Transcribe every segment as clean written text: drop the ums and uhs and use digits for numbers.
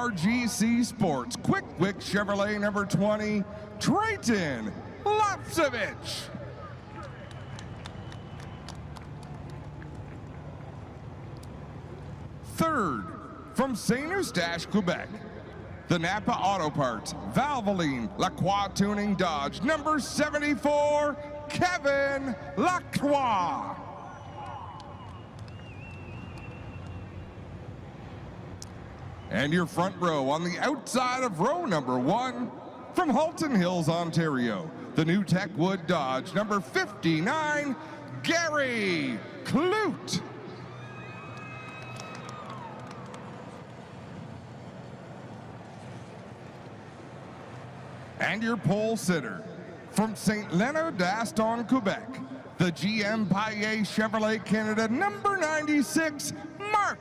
RGC Sports, Quick Chevrolet number 20, Drayton Lapsevich. Third, from St. Eustache, Quebec, the Napa Auto Parts, Valvoline Lacroix Tuning Dodge, number 74, Kevin Lacroix. And your front row on the outside of row number 1, from Halton Hills, Ontario, the new Techwood Dodge, number 59, Gary Clute. And your pole sitter, from St. Leonard d'Aston, Quebec, the GM Paillet Chevrolet Canada, number 96, Marc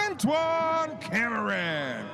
Antoine Cameron.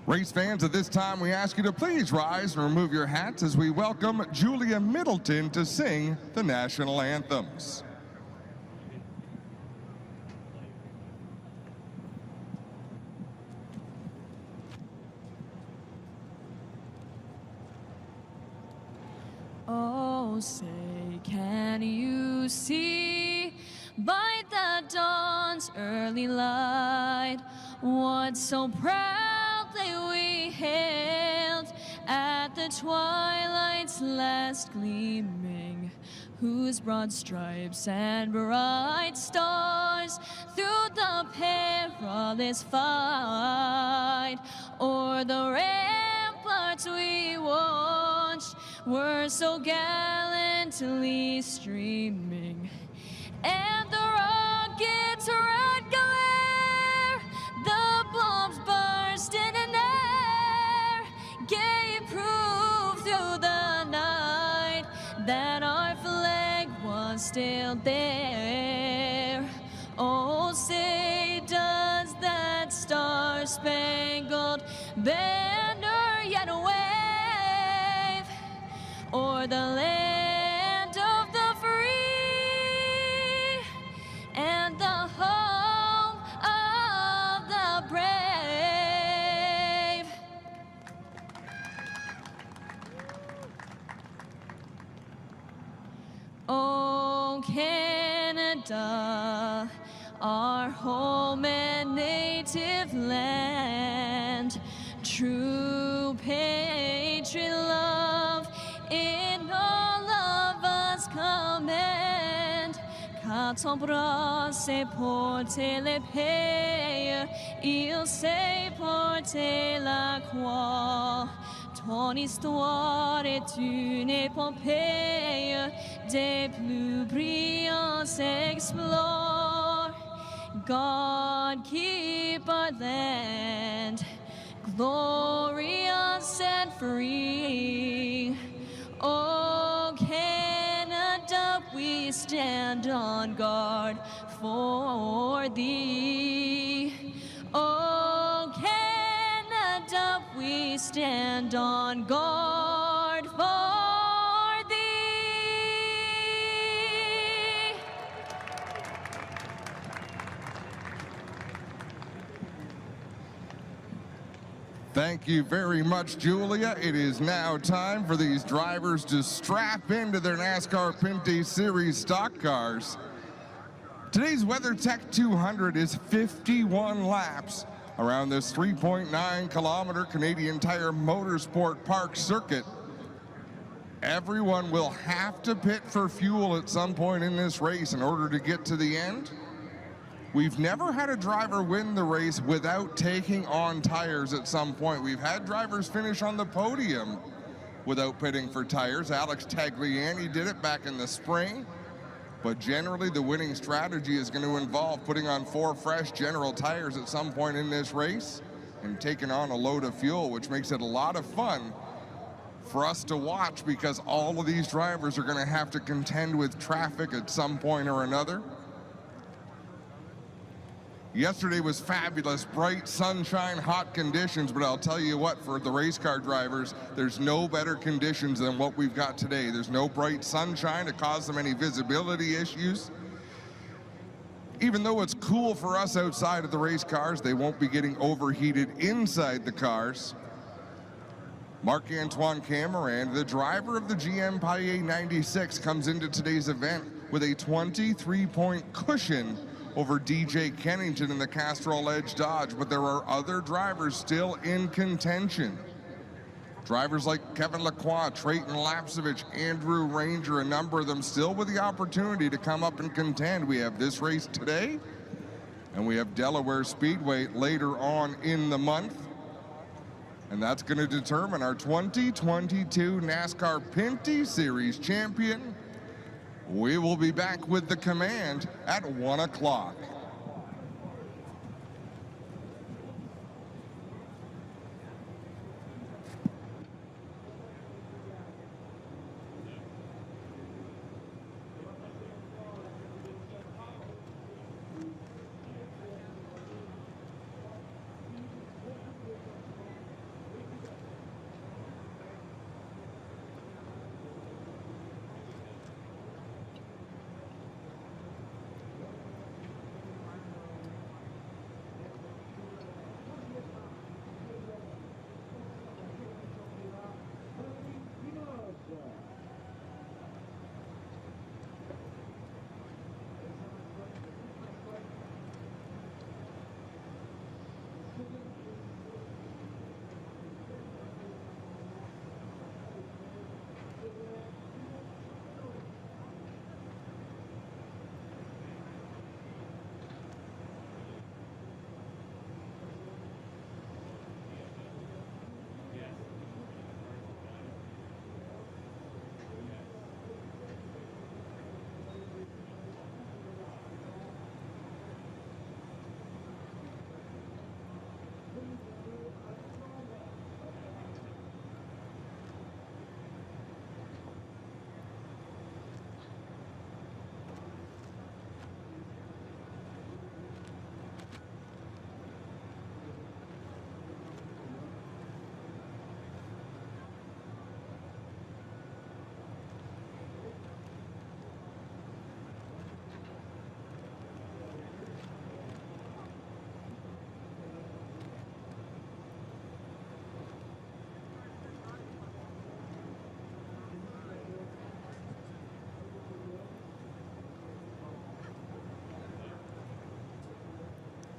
Race fans, at this time we ask you to please rise and remove your hats as we welcome Julia Middleton to sing the national anthems. Oh, say, can you see by the dawn's early light what so proudly we hailed at the twilight's last gleaming, whose broad stripes and bright stars through the perilous fight o'er the ramparts we watched were so gallantly streaming, and the rocket's red glare, the bombs bursting in air, gave proof through the night that our flag was still there. Oh, say, does that star-spangled banner yet wave o'er the land of the free and the home of the brave? Oh, Canada, our home and native land, true patriot love in all of us command. Car ton bras c'est porter l'épée, il sait porter la croix. Ton histoire est une épopée, des plus brillants explore. God keep our land glorious and free. Oh, Canada, we stand stand on guard for thee. Oh, Canada, we stand on guard for thee. Thank you very much, Julia. It is now time for these drivers to strap into their NASCAR Pinty Series stock cars. Today's WeatherTech 200 is 51 laps around this 3.9-kilometer Canadian Tire Motorsport Park circuit. Everyone will have to pit for fuel at some point in this race in order to get to the end. We've never had a driver win the race without taking on tires at some point. We've had drivers finish on the podium without pitting for tires. Alex Tagliani did it back in the spring. But generally, the winning strategy is going to involve putting on 4 fresh General tires at some point in this race and taking on a load of fuel, which makes it a lot of fun for us to watch because all of these drivers are going to have to contend with traffic at some point or another. Yesterday was fabulous, bright sunshine, hot conditions, but I'll tell you what, for the race car drivers, there's no better conditions than what we've got today. There's no bright sunshine to cause them any visibility issues. Even though it's cool for us outside of the race cars, they won't be getting overheated inside the cars. Marc-Antoine Cameron, the driver of the GM Paillet 96, comes into today's event with a 23-point cushion over DJ Kennington in the Castrol Edge Dodge, but there are other drivers still in contention. Drivers like Kevin Lacroix, Trayton Lapsevich, Andrew Ranger, a number of them still with the opportunity to come up and contend. We have this race today, and we have Delaware Speedway later on in the month. And that's going to determine our 2022 NASCAR Pinty Series champion. We will be back with the command at 1 o'clock.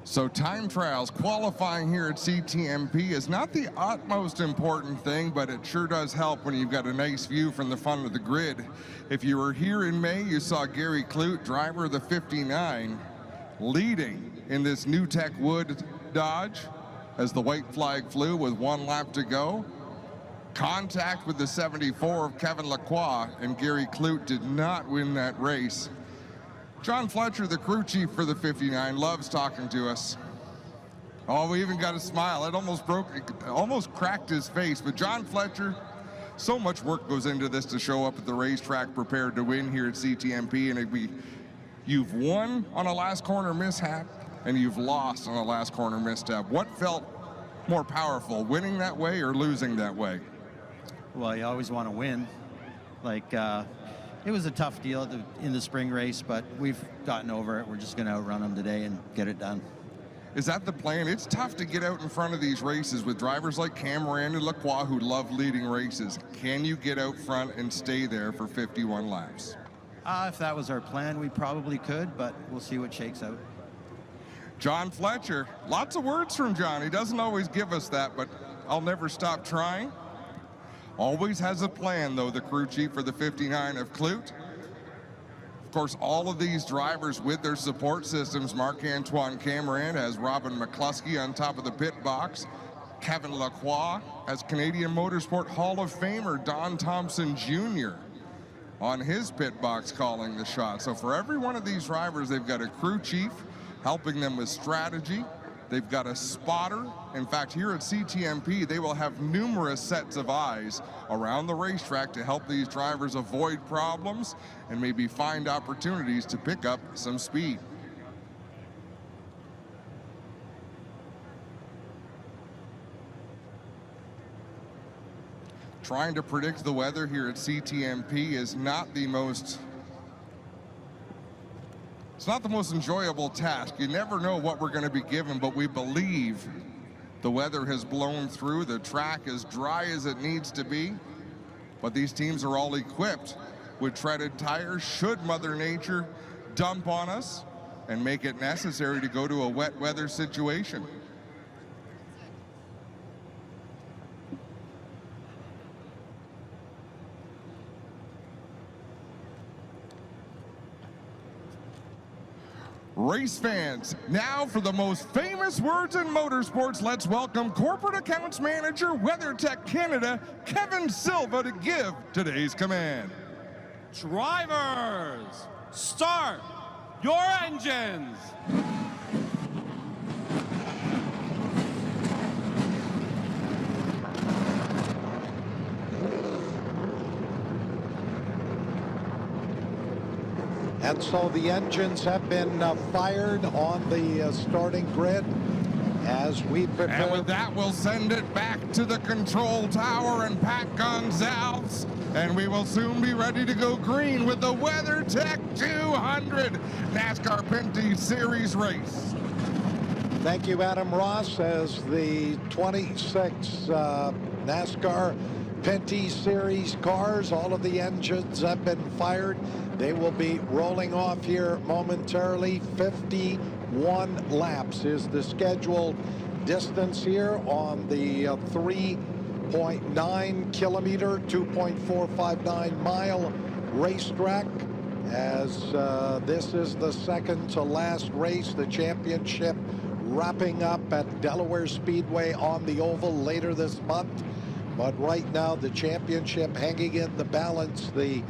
So time trials, qualifying here at CTMP is not the utmost important thing, but it sure does help when you've got a nice view from the front of the grid. If you were here in May, you saw Gary Clute, driver of the 59, leading in this New Tech Wood Dodge as the white flag flew with 1 lap to go. Contact with the 74 of Kevin Lacroix, and Gary Clute did not win that race. John Fletcher, the crew chief for the 59, loves talking to us. Oh, we even got a smile. It almost cracked his face. But John Fletcher, So much work goes into this to show up at the racetrack prepared to win here at CTMP, and you've won on a last corner mishap and you've lost on a last corner misstep. What felt more powerful, winning that way or losing that way? Well, you always want to win. Like, it was a tough deal in the spring race, but we've gotten over it. We're just going to outrun them today and get it done. Is that the plan? It's tough to get out in front of these races with drivers like Cameron and Lacroix who love leading races. Can you get out front and stay there for 51 laps? If that was our plan, we probably could, but we'll see what shakes out. John Fletcher, lots of words from John. He doesn't always give us that, but I'll never stop trying. Always has a plan, though, the crew chief for the 59 of Clute. Of course, all of these drivers with their support systems. Marc-Antoine Cameron has Robin McCluskey on top of the pit box. Kevin Lacroix has Canadian Motorsport Hall of Famer Don Thompson Jr. on his pit box calling the shot. So for every one of these drivers, they've got a crew chief helping them with strategy. They've got a spotter. In fact, here at CTMP, they will have numerous sets of eyes around the racetrack to help these drivers avoid problems and maybe find opportunities to pick up some speed. Trying to predict the weather here at CTMP is not the most enjoyable task. You never know what we're going to be given, but we believe the weather has blown through. The track is dry as it needs to be, but these teams are all equipped with treaded tires should Mother Nature dump on us and make it necessary to go to a wet weather situation. Race fans, now for the most famous words in motorsports, let's welcome Corporate Accounts Manager, WeatherTech Canada, Kevin Silva, to give today's command. Drivers, start your engines. And so the engines have been fired on the starting grid as we prepare. And with that, we'll send it back to the control tower and Pat Gonzalez. And we will soon be ready to go green with the WeatherTech 200 NASCAR Pinty Series race. Thank you, Adam Ross, as the 26 NASCAR Pinty Series cars, all of the engines have been fired. They will be rolling off here momentarily. 51 laps is the scheduled distance here on the 3.9 kilometer, 2.459 mile racetrack, as this is the second to last race. The championship wrapping up at Delaware Speedway on the oval later this month. But right now, the championship hanging in the balance. The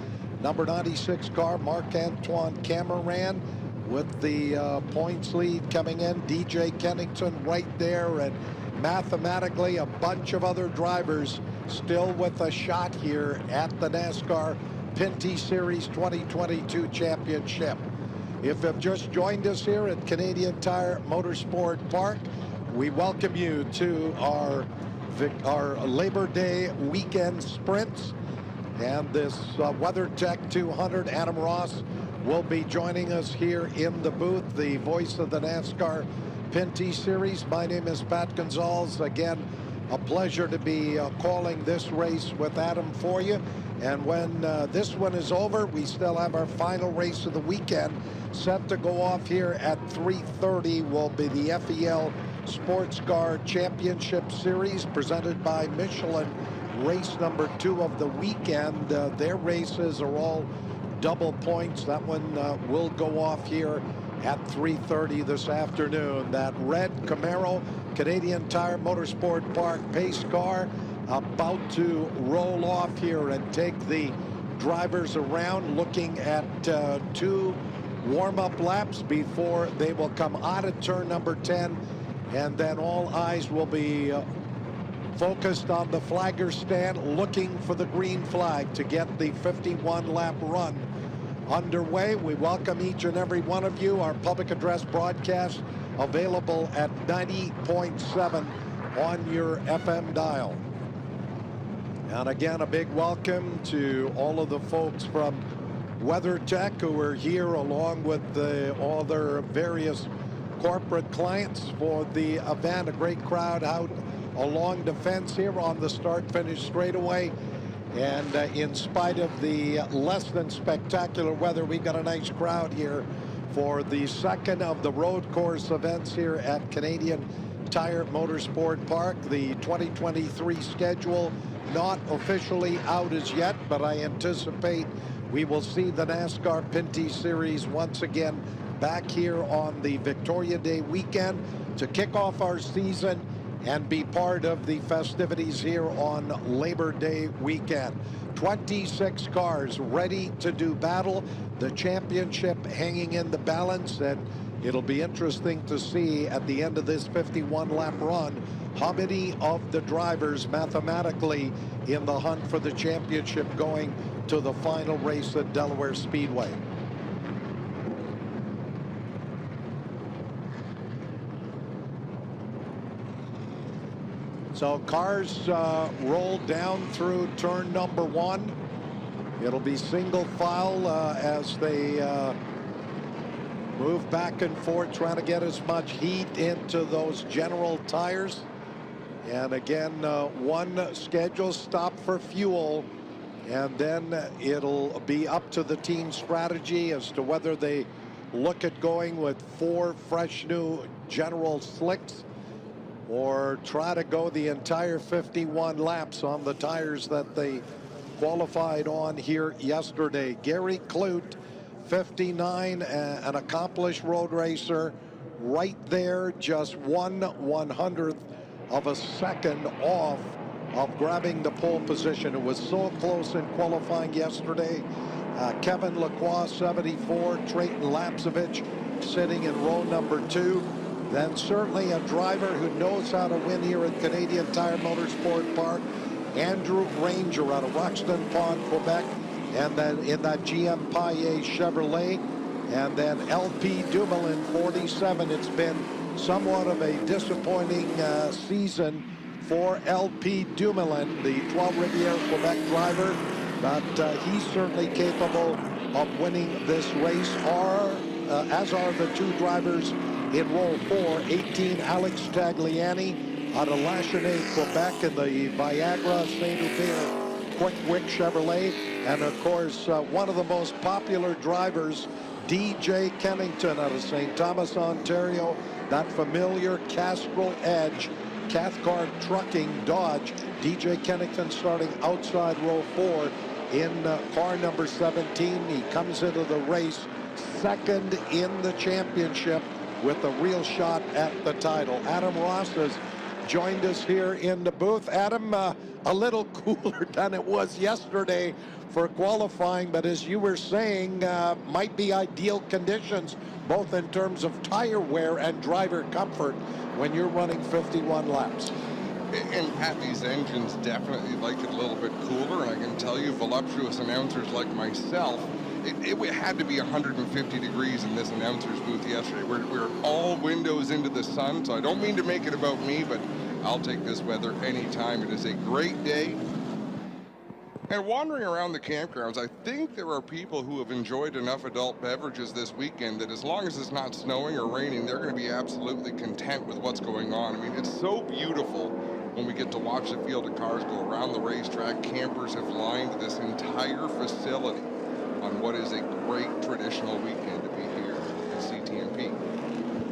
number 96 car, Marc-Antoine Cameron, with the points lead coming in. DJ Kennington right there, and mathematically a bunch of other drivers still with a shot here at the NASCAR Pinty Series 2022 Championship. If you've just joined us here at Canadian Tire Motorsport Park, we welcome you to our Labor Day weekend sprints. And this WeatherTech 200, Adam Ross will be joining us here in the booth, the voice of the NASCAR Pinty Series. My name is Pat Gonzalez. Again, a pleasure to be calling this race with Adam for you. And when this one is over, we still have our final race of the weekend set to go off here at 3:30. Will be the FEL Sports Car Championship Series presented by Michelin. Race number 2 of the weekend. Their races are all double points. That one will go off here at 3:30 this afternoon. That red Camaro Canadian Tire Motorsport Park pace car about to roll off here and take the drivers around, looking at 2 warm-up laps before they will come out of turn number 10, and then all eyes will be focused on the flagger stand, looking for the green flag to get the 51-lap run underway. We welcome each and every one of you. Our public address broadcast available at 90.7 on your FM dial. And again, a big welcome to all of the folks from WeatherTech who are here along with all their various corporate clients for the event. A great crowd out along the fence here on the start-finish straightaway. And in spite of the less than spectacular weather, we've got a nice crowd here for the second of the road course events here at Canadian Tire Motorsport Park. The 2023 schedule not officially out as yet, but I anticipate we will see the NASCAR Pinty Series once again back here on the Victoria Day weekend to kick off our season and be part of the festivities here on Labor Day weekend. 26 cars ready to do battle, the championship hanging in the balance, and it'll be interesting to see at the end of this 51-lap run how many of the drivers mathematically in the hunt for the championship going to the final race at Delaware Speedway. So cars roll down through turn number 1. It'll be single file as they move back and forth, trying to get as much heat into those general tires. And again, one schedule stop for fuel, and then it'll be up to the team strategy as to whether they look at going with 4 fresh new general slicks or try to go the entire 51 laps on the tires that they qualified on here yesterday. Gary Clute, 59, an accomplished road racer, right there, just 1/100th of a second off of grabbing the pole position. It was so close in qualifying yesterday. Kevin Lacroix, 74, Trayton Lapsevich sitting in row number 2. Then certainly a driver who knows how to win here at Canadian Tire Motorsport Park, Andrew Ranger out of Roxton Pond, Quebec, and then in that GM Paillet Chevrolet, and then LP Dumoulin, 47. It's been somewhat of a disappointing season for LP Dumoulin, the 12 Riviere Quebec driver, but he's certainly capable of winning this race, as are the 2 drivers in row 4, 18 Alex Tagliani out of Lachenay, Quebec, in the Viagra Saint-Hubert Quick Wick Chevrolet, and of course one of the most popular drivers, DJ Kennington out of St. Thomas, Ontario, that familiar Castrol Edge Cathcart Trucking Dodge. DJ Kennington starting outside row 4 in car number 17. He comes into the race second in the championship with a real shot at the title. Adam Ross has joined us here in the booth. Adam, a little cooler than it was yesterday for qualifying, but as you were saying, might be ideal conditions, both in terms of tire wear and driver comfort when you're running 51 laps. And Pat, these engines definitely like it a little bit cooler, and I can tell you, voluptuous announcers like myself, it had to be 150 degrees in this announcer's booth yesterday. We're all windows into the sun, so I don't mean to make it about me, but I'll take this weather anytime. It is a great day. And wandering around the campgrounds, I think there are people who have enjoyed enough adult beverages this weekend that as long as it's not snowing or raining, they're going to be absolutely content with what's going on. I mean, it's so beautiful when we get to watch the field of cars go around the racetrack. Campers have lined this entire facility on what is a great traditional weekend to be here at CTMP.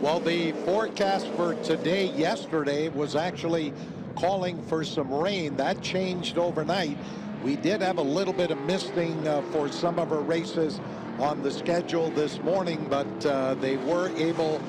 Well, the forecast for today, yesterday, was actually calling for some rain. That changed overnight. We did have a little bit of misting for some of our races on the schedule this morning, but they were able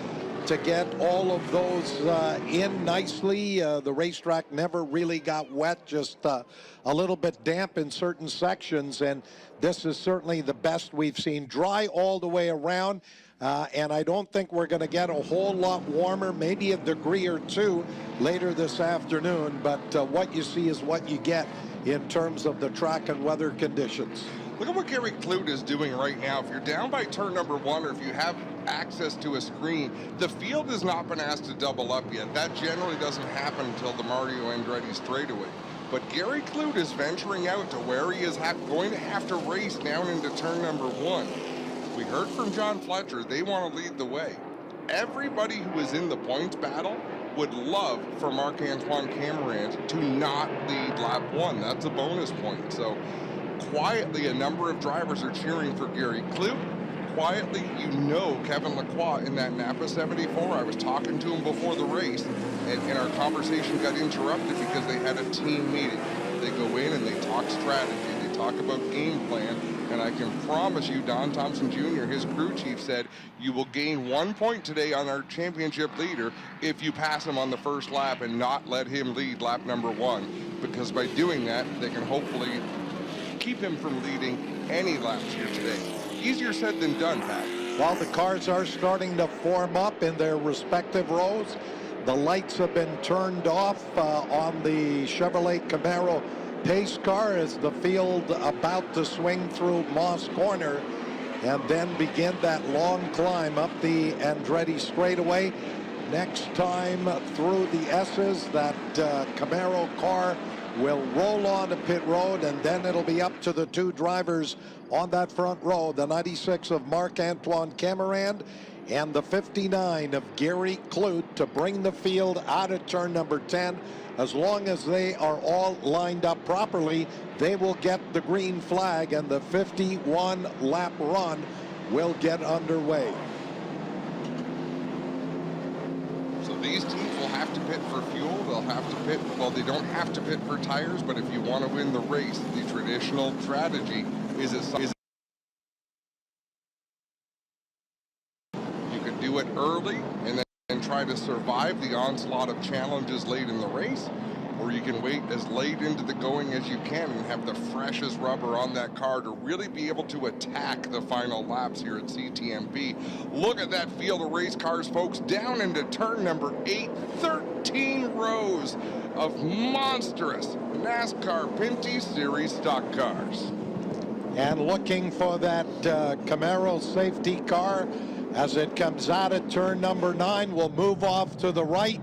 to get all of those in nicely. The racetrack never really got wet, just a little bit damp in certain sections, and this is certainly the best we've seen. Dry all the way around. And I don't think we're going to get a whole lot warmer, maybe a degree or two later this afternoon. But what you see is what you get in terms of the track and weather conditions. Look at what Gary Clute is doing right now. If you're down by turn number 1, or if you have access to a screen, the field has not been asked to double up yet. That generally doesn't happen until the Mario Andretti straightaway. But Gary Clute is venturing out to where he is going to have to race down into turn number 1. We heard from John Fletcher, they want to lead the way. Everybody who is in the points battle would love for Marc-Antoine Camirand to not lead lap 1. That's a bonus point. So quietly, a number of drivers are cheering for Gary Clute. Quietly, you know Kevin Lacroix in that Napa 74. I was talking to him before the race, and our conversation got interrupted because they had a team meeting. They go in and they talk strategy. They talk about game plan. And I can promise you, Don Thompson Jr., his crew chief, said, you will gain 1 point today on our championship leader if you pass him on the first lap and not let him lead lap number 1. Because by doing that, they can hopefully keep him from leading any laps here today. Easier said than done, Pat. While the cars are starting to form up in their respective rows, the lights have been turned off on the Chevrolet Camaro pace car as the field about to swing through Moss Corner and then begin that long climb up the Andretti straightaway. Next time through the S's, that Camaro car will roll onto pit road, and then it'll be up to the 2 drivers on that front row, the 96 of Marc-Antoine Camirand and the 59 of Gary Clute, to bring the field out of turn number 10. As long as they are all lined up properly, they will get the green flag, and the 51 lap run will get underway. So these teams will have to pit for fuel. They'll have to pit, well, they don't have to pit for tires, but if you want to win the race, the traditional strategy is you could do it early and then try to survive the onslaught of challenges late in the race, or you can wait as late into the going as you can and have the freshest rubber on that car to really be able to attack the final laps here at CTMP. Look at that field of race cars, folks, down into turn number 8, 13 rows of monstrous NASCAR Pinty Series stock cars. And looking for that Camaro safety car as it comes out of turn number 9. We'll move off to the right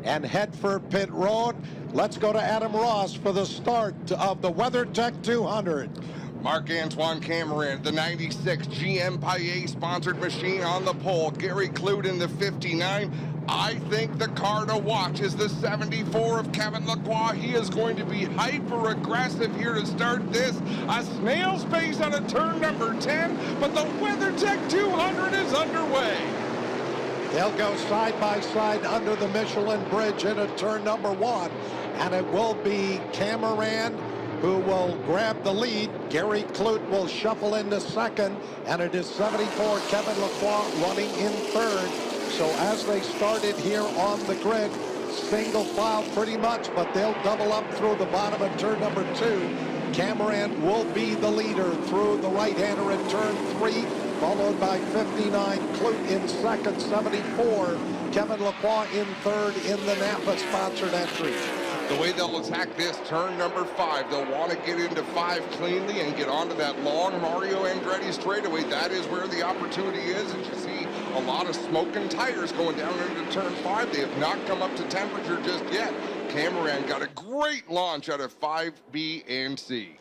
and head for pit road. Let's go to Adam Ross for the start of the WeatherTech 200. Marc-Antoine Camirand, the 96 GM Paillet sponsored machine on the pole. Gary Clute in the 59. I think the car to watch is the 74 of Kevin Lacroix. He is going to be hyper aggressive here to start this. A snail's pace on a turn number 10, but the WeatherTech 200 is underway. They'll go side by side under the Michelin bridge into turn number 1, and it will be Camirand who will grab the lead. Gary Clute will shuffle into second, and it is 74 Kevin Lacroix running in third. So as they started here on the grid, single file pretty much, but they'll double up through the bottom of turn number 2. Camirand will be the leader through the right-hander at turn 3, followed by 59 Clute in second, 74 Kevin Lacroix in third in the Napa-sponsored entry. The way they'll attack this turn number 5, they'll want to get into 5 cleanly and get onto that long Mario Andretti straightaway. That is where the opportunity is. As you see, a lot of smoking tires going down into turn 5. They have not come up to temperature just yet. Camirand got a great launch out of 5B and C.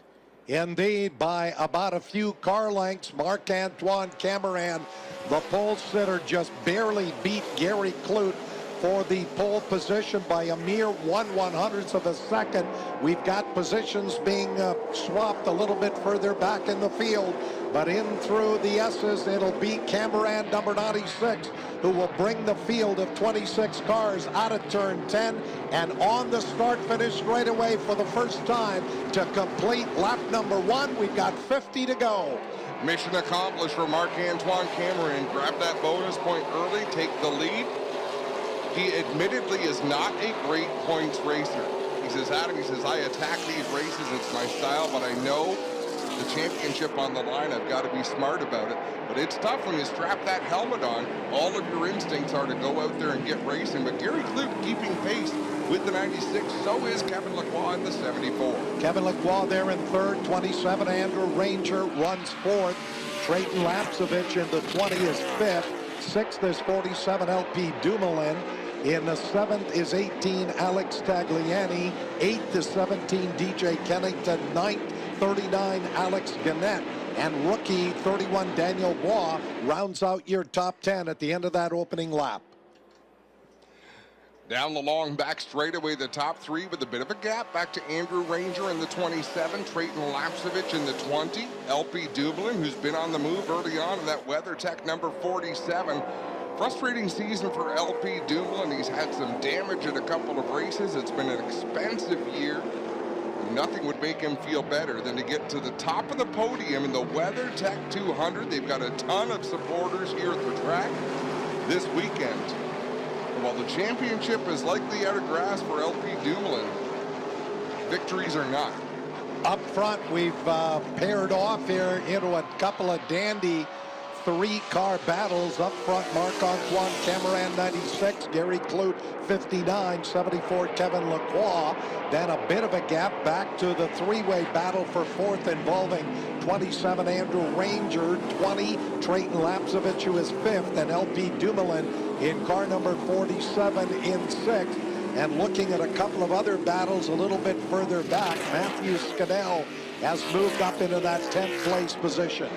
Indeed, by about a few car lengths, Marc-Antoine Camirand, the pole sitter, just barely beat Gary Clute for the pole position by a mere 1/100th of a second. We've got positions being swapped a little bit further back in the field, but in through the S's, it'll be Camirand, number 96, who will bring the field of 26 cars out of turn 10 and on the start-finish straightaway for the first time to complete lap number 1. We've got 50 to go. Mission accomplished for Marc-Antoine Camirand. Grab that bonus point early, take the lead. He admittedly is not a great points racer. He says, Adam, he says, I attack these races, it's my style, but I know the championship on the line. I've got to be smart about it. But it's tough when you strap that helmet on. All of your instincts are to go out there and get racing. But Gary Kloot keeping pace with the 96. So is Kevin Lacroix in the 74. Kevin Lacroix there in third. 27, Andrew Ranger runs fourth. Trayton Lapsevich in the 20 is fifth. Sixth is 47, LP Dumoulin. In the seventh is 18, Alex Tagliani. Eighth is 17, DJ Kennington. Ninth, 39, Alex Gannett. And rookie 31, Daniel Bois rounds out your top 10 at the end of that opening lap. Down the long back straightaway, the top three with a bit of a gap. Back to Andrew Ranger in the 27, Trayton Lapsevich in the 20, LP Dumoulin, who's been on the move early on in that WeatherTech number 47. Frustrating season for LP Dumoulin. He's had some damage at a couple of races. It's been an expensive year. Nothing would make him feel better than to get to the top of the podium in the WeatherTech 200. They've got a ton of supporters here at the track this weekend. While the championship is likely out of grass for LP Dumoulin, victories are not. Up front, we've paired off here into a couple of dandy three-car battles. Up front, Marc-Antoine Cameron, 96, Gary Kloot, 59, 74, Kevin Lacroix. Then a bit of a gap back to the three-way battle for fourth involving 27, Andrew Ranger, 20, Trayton Lapsevich, who is fifth, and LP Dumoulin in car number 47 in sixth. And looking at a couple of other battles a little bit further back, Matthew Scannell has moved up into that 10th place position.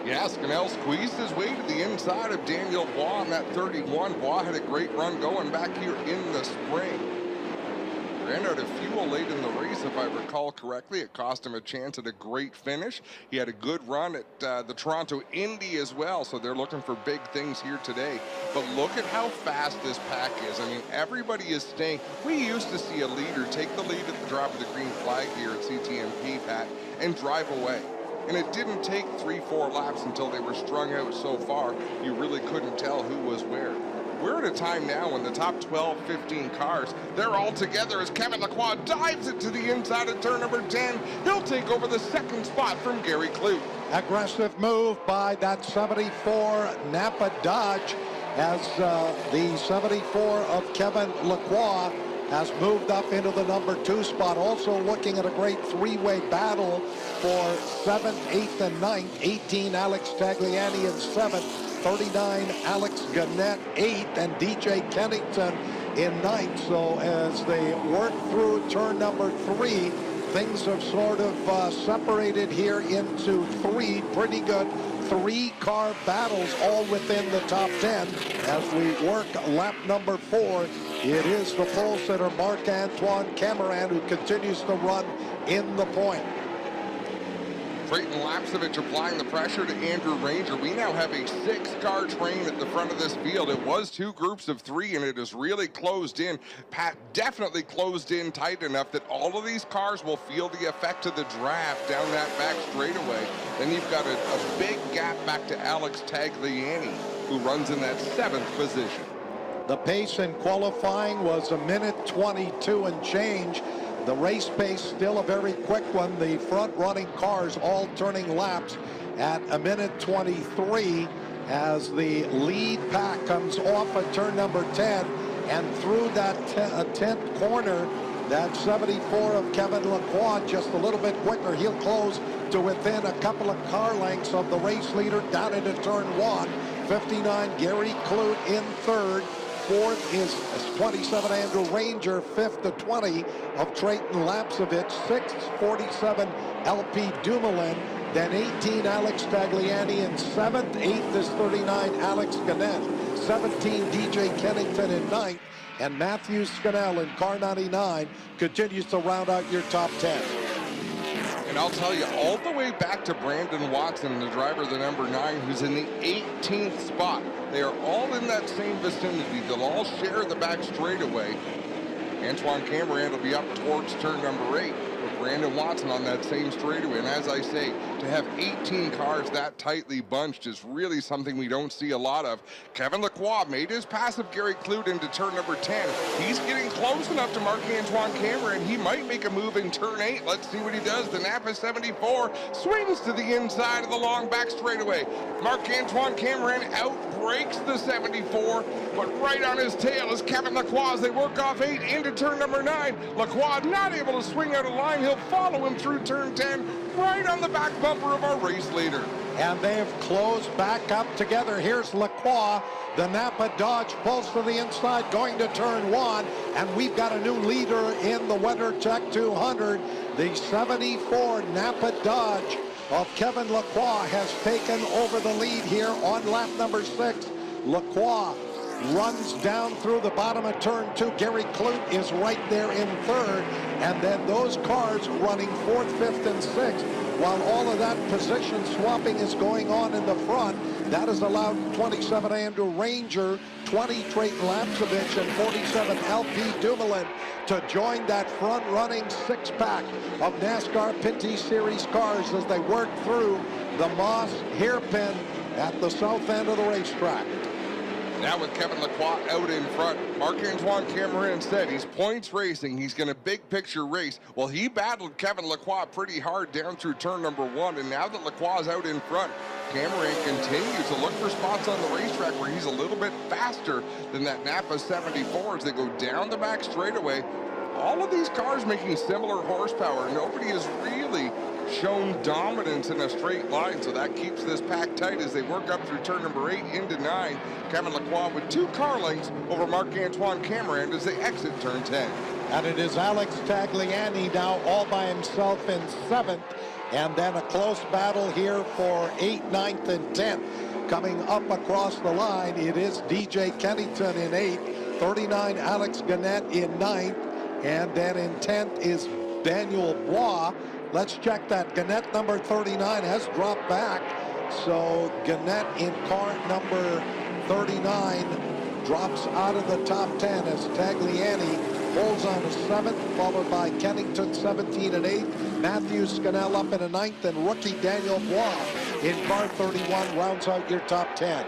Yeah, Scannell squeezed his way to the inside of Daniel Bois in that 31. Bois had a great run going back here in the spring. Ran out of fuel late in the race, if I recall correctly. It cost him a chance at a great finish. He had a good run at the Toronto Indy as well, so they're looking for big things here today. But look at how fast this pack is. I mean, everybody is staying. We used to see a leader take the lead at the drop of the green flag here at CTMP, Pat, and drive away. And it didn't take 3-4 laps until they were strung out so far, you really couldn't tell who was where. We're at a time now when the top 12, 15 cars, they're all together as Kevin Lacroix dives it to the inside of turn number 10. He'll take over the second spot from Gary Kloot. Aggressive move by that 74 Napa Dodge as the 74 of Kevin Lacroix has moved up into the number 2 spot. Also looking at a great three-way battle for 7th, 8th, and 9th. 18, Alex Tagliani in 7th. 39, Alex Gannett, 8th, and DJ Kennington in 9th. So as they work through turn number 3, things have sort of separated here into 3 pretty good three-car battles, all within the top 10. As we work lap number 4, it is the pole sitter Marc-Antoine Cameron who continues to run in the point. Trayton Lapsevich applying the pressure to Andrew Ranger. We now have a 6-car train at the front of this field. It was 2 groups of 3, and it is really closed in. Pat, definitely closed in tight enough that all of these cars will feel the effect of the draft down that back straightaway. Then you've got a big gap back to Alex Tagliani, who runs in that 7th position. The pace in qualifying was 1:22 and change. The race pace still a very quick one. The front-running cars all turning laps at 1:23 as the lead pack comes off at turn number 10 and through that 10th corner. That 74 of Kevin Lacroix just a little bit quicker. He'll close to within a couple of car lengths of the race leader down into turn 1. 59, Gary Kloot in 3rd. 4th is 27, Andrew Ranger. 5th to 20 of Trayton Lapsevich. 6th, 47, LP Dumoulin. Then 18, Alex Tagliani in 7th. 8th is 39, Alex Gannett. 17, DJ Kennington in 9th. And Matthew Scannell in car 99 continues to round out your top 10. And I'll tell you, all the way back to Brandon Watson, the driver of the number 9, who's in the 18th spot. They are all in that same vicinity. They'll all share the back straightaway. Antoine Cameron will be up towards turn number 8. Brandon Watson on that same straightaway. And as I say, to have 18 cars that tightly bunched is really something we don't see a lot of. Kevin Lacroix made his pass of Gary Clute into turn number 10. He's getting close enough to Marc-Antoine Cameron. He might make a move in turn 8. Let's see what he does. The Napa 74 swings to the inside of the long back straightaway. Marc-Antoine Cameron outbreaks the 74, but right on his tail is Kevin Lacroix as they work off 8 into turn number 9. Lacroix not able to swing out of line. He'll follow him through turn 10, right on the back bumper of our race leader. And they've closed back up together. Here's Lacroix. The Napa Dodge pulls to the inside, going to turn 1. And we've got a new leader in the WeatherTech 200. The 74 Napa Dodge of Kevin Lacroix has taken over the lead here on lap number 6. Lacroix runs down through the bottom of turn 2. Gary Clute is right there in third. And then those cars running 4th, 5th, and 6th. While all of that position swapping is going on in the front, that has allowed 27 Andrew Ranger, 20 Trayton Lapsevich, and 47 LP Dumoulin to join that front-running 6-pack of NASCAR Pinty Series cars as they work through the Moss hairpin at the south end of the racetrack. Now with Kevin Lacroix out in front, Marc-Antoine Cameron said he's points racing. He's going to big picture race. Well, he battled Kevin Lacroix pretty hard down through turn number 1, and now that Lacroix is out in front, Cameron continues to look for spots on the racetrack where he's a little bit faster than that Napa 74 as they go down the back straightaway. All of these cars making similar horsepower. Nobody has really shown dominance in a straight line, so that keeps this pack tight as they work up through turn number 8 into 9. Kevin Lacroix with 2 car lengths over Marc-Antoine Cameron as they exit turn 10. And it is Alex Tagliani now all by himself in 7th, and then a close battle here for 8th, 9th, and 10th. Coming up across the line, it is DJ Kennington in 8th, 39 Alex Gannett in 9th, and then in 10th is Daniel Bois. Let's check that. Gannett, number 39, has dropped back. So Gannett in car number 39 drops out of the top 10 as Tagliani holds on to 7th, followed by Kennington 17 and 8th. Matthew Scannell up in a 9th, and rookie Daniel Bois in car 31 rounds out your top 10.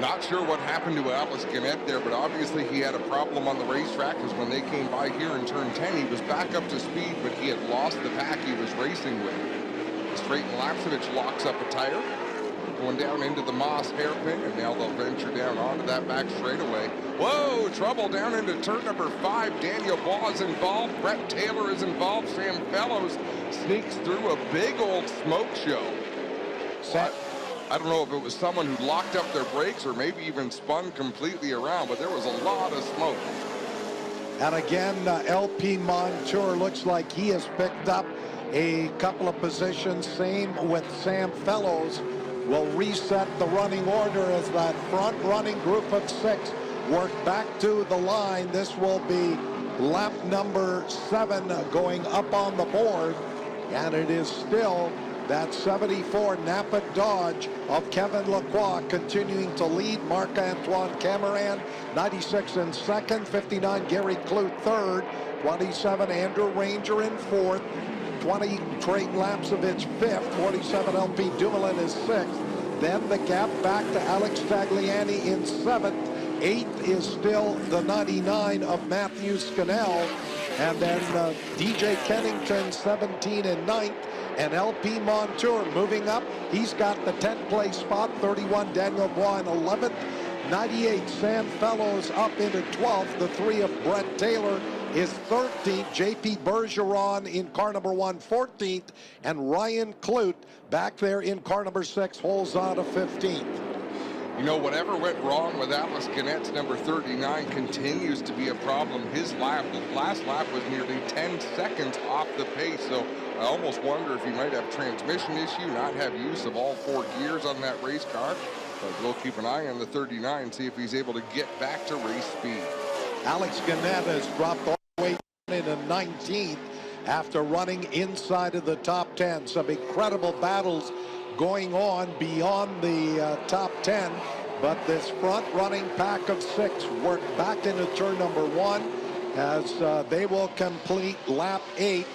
Not sure what happened to Alex Gannett there, but obviously he had a problem on the racetrack because when they came by here in turn 10, he was back up to speed, but he had lost the pack he was racing with. Trayton Lapsevich locks up a tire, going down into the Moss hairpin, and now they'll venture down onto that back straightaway. Whoa, trouble down into turn number 5. Daniel Bois is involved. Brett Taylor is involved. Sam Fellows sneaks through a big old smoke show. I don't know if it was someone who locked up their brakes or maybe even spun completely around, but there was a lot of smoke. And again, LP Montour looks like he has picked up a couple of positions. Same with Sam Fellows. Will reset the running order as that front running group of 6 work back to the line. This will be lap number 7 going up on the board, and it is still that 74 Napa Dodge of Kevin Lacroix continuing to lead. Marc-Antoine Cameron 96 in 2nd, 59 Gary Clute 3rd, 27 Andrew Ranger in 4th, 20 Trayton Lapsevich 5th, 47 LP Dumoulin is 6th. Then the gap back to Alex Tagliani in 7th. 8th is still the 99 of Matthew Scannell, and then DJ Kennington 17 and 9th. And LP Montour moving up. He's got the 10th place spot. 31 Daniel Bois in 11th. 98 Sam Fellows up into 12th. The 3 of Brett Taylor is 13th. JP Bergeron in car number 1 14th. And Ryan Clute back there in car number 6 holds on to 15th. You know, whatever went wrong with Alex Gannett's number 39 continues to be a problem. His last lap was nearly 10 seconds off the pace, so I almost wonder if he might have transmission issue, not have use of all 4 gears on that race car. But we'll keep an eye on the 39, see if he's able to get back to race speed. Alex Gannett has dropped all the way into 19th after running inside of the top 10. Some incredible battles going on beyond the top 10, but this front running pack of 6 work back into turn number 1 as they will complete lap 8,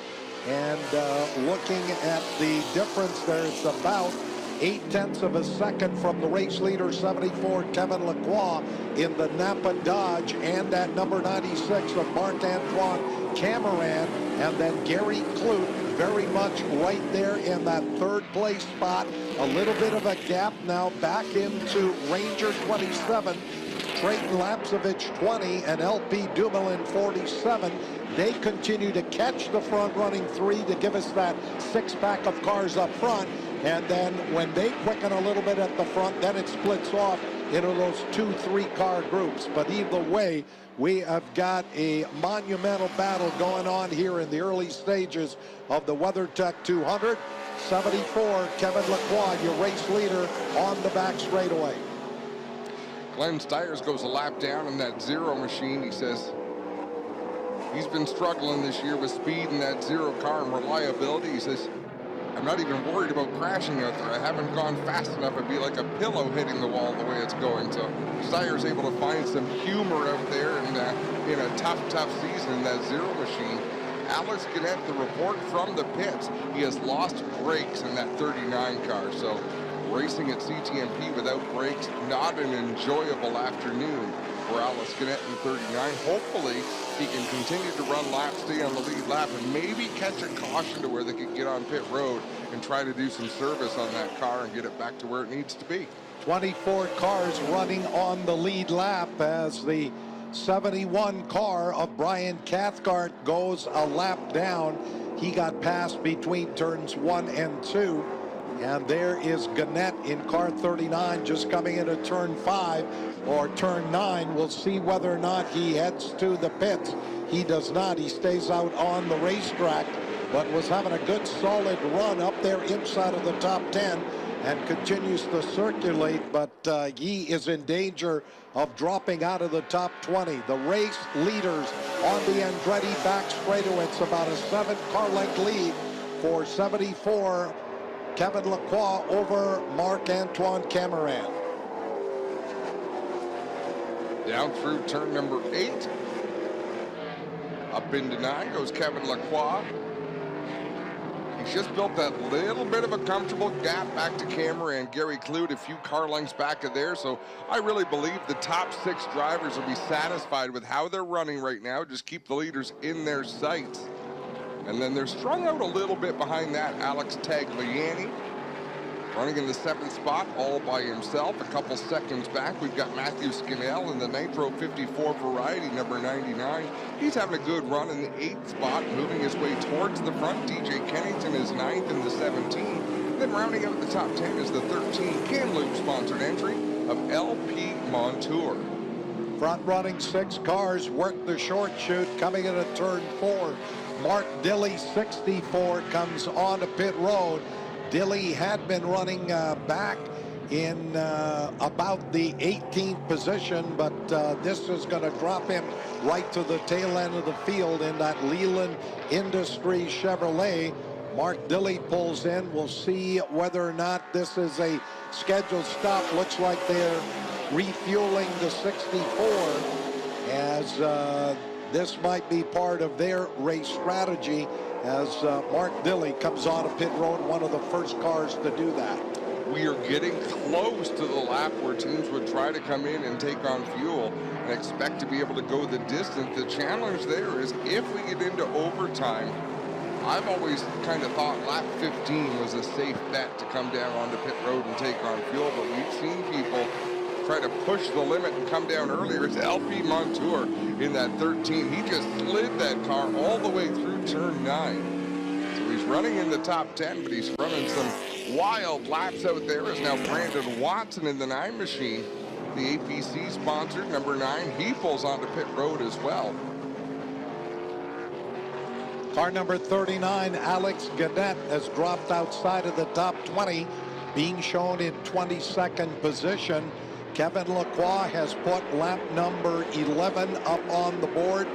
And looking at the difference there, it's about 0.8 of a second from the race leader, 74, Kevin Lacroix, in the Napa Dodge, and that number 96 of Marc-Antoine Cameron, and then Gary Clute very much right there in that third place spot. A little bit of a gap now back into Ranger 27, Trayton Lapsevich 20, and LP Dumoulin 47. They continue to catch the front running three to give us that six-pack of cars up front. And then when they quicken a little bit at the front, then it splits off into those 2-3 car groups. But either way, we have got a monumental battle going on here in the early stages of the WeatherTech 200. 74, Kevin Lacroix, your race leader, on the back straightaway. Glenn Stiers goes a lap down in that Zero machine. He says he's been struggling this year with speed in that Zero car and reliability. He says, I'm not even worried about crashing out there. I haven't gone fast enough. It'd be like a pillow hitting the wall the way it's going. So Steyer's able to find some humor out there and in a tough season in that Zero machine. Alex Gannett, the report from the pits, he has lost brakes in that 39 car. So racing at CTMP without brakes, not an enjoyable afternoon for Alex Gannett in 39. Hopefully, he can continue to run laps, stay on the lead lap, and maybe catch a caution to where they could get on pit road and try to do some service on that car and get it back to where it needs to be. 24 cars running on the lead lap as the 71 car of Brian Cathcart goes a lap down. He got passed between turns 1 and 2. And there is Gannett in car 39 just coming into turn 5 or turn 9. We'll see whether or not he heads to the pits. He does not. He stays out on the racetrack, but was having a good solid run up there inside of the top 10 and continues to circulate, but he is in danger of dropping out of the top 20. The race leaders on the Andretti back straightaway. It's about a 7-car length lead for 74 Kevin Lacroix over Marc-Antoine Cameron. Down through turn number 8. Up into 9 goes Kevin Lacroix. He's just built that little bit of a comfortable gap back to Cameron. Gary Clute a few car lengths back of there. So I really believe the top 6 drivers will be satisfied with how they're running right now. Just keep the leaders in their sights. And then they're strung out a little bit behind that. Alex Tagliani running in the 7th spot all by himself. A couple seconds back, we've got Matthew Scannell in the Nitro 54 variety, number 99. He's having a good run in the 8th spot, moving his way towards the front. DJ Kennington is 9th in the 17. Then rounding out the top 10 is the 13 Kamloops sponsored entry of LP Montour. Front running 6 cars work the short chute coming into turn 4. Mark Dilley, 64, comes onto pit road. Dilley had been running back in about the 18th position, but this is going to drop him right to the tail end of the field in that Leland Industries Chevrolet. Mark Dilley pulls in. We'll see whether or not this is a scheduled stop. Looks like they're refueling the 64 as this might be part of their race strategy as Mark Dilley comes on a pit road, one of the first cars to do that. We are getting close to the lap where teams would try to come in and take on fuel and expect to be able to go the distance. The challenge there is if we get into overtime, I've always kind of thought lap 15 was a safe bet to come down onto pit road and take on fuel, but we've seen people try to push the limit and come down earlier. It's LP Montour in that 13. He just slid that car all the way through turn 9. So he's running in the top 10, but he's running some wild laps out there. Is now Brandon Watson in the 9 machine. The APC sponsored, number 9. He pulls onto pit road as well. Car number 39, Alex Gannett, has dropped outside of the top 20, being shown in 22nd position. Kevin Lacroix has put lap number 11 up on the board.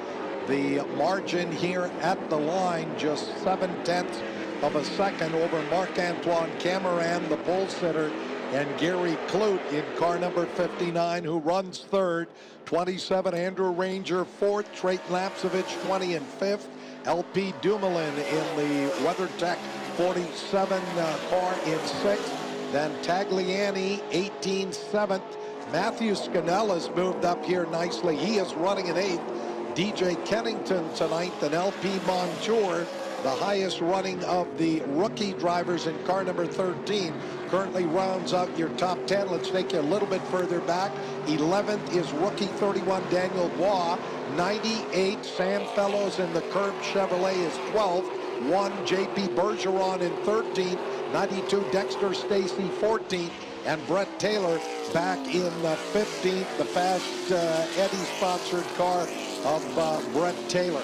The margin here at the line, just 0.7 of a second over Marc-Antoine Cameron, the pole sitter and Gary Clute in car number 59, who runs third. 27, Andrew Ranger fourth. Trayton Lapsevich 20 and fifth. LP Dumoulin in the WeatherTech 47 car in sixth. Then Tagliani 18 seventh. Matthew Scannell has moved up here nicely. He is running in eighth. DJ Kennington tonight, and LP Montour, the highest running of the rookie drivers in car number 13, currently rounds out your top 10. Let's take you a little bit further back. 11th is rookie 31 Daniel Bois. 98 Sam Fellows in the Curb Chevrolet is 12th. 1 JP Bergeron in 13th. 92 Dexter Stacy 14th. And Brett Taylor back in 15th, the fast Eddie-sponsored car of Brett Taylor.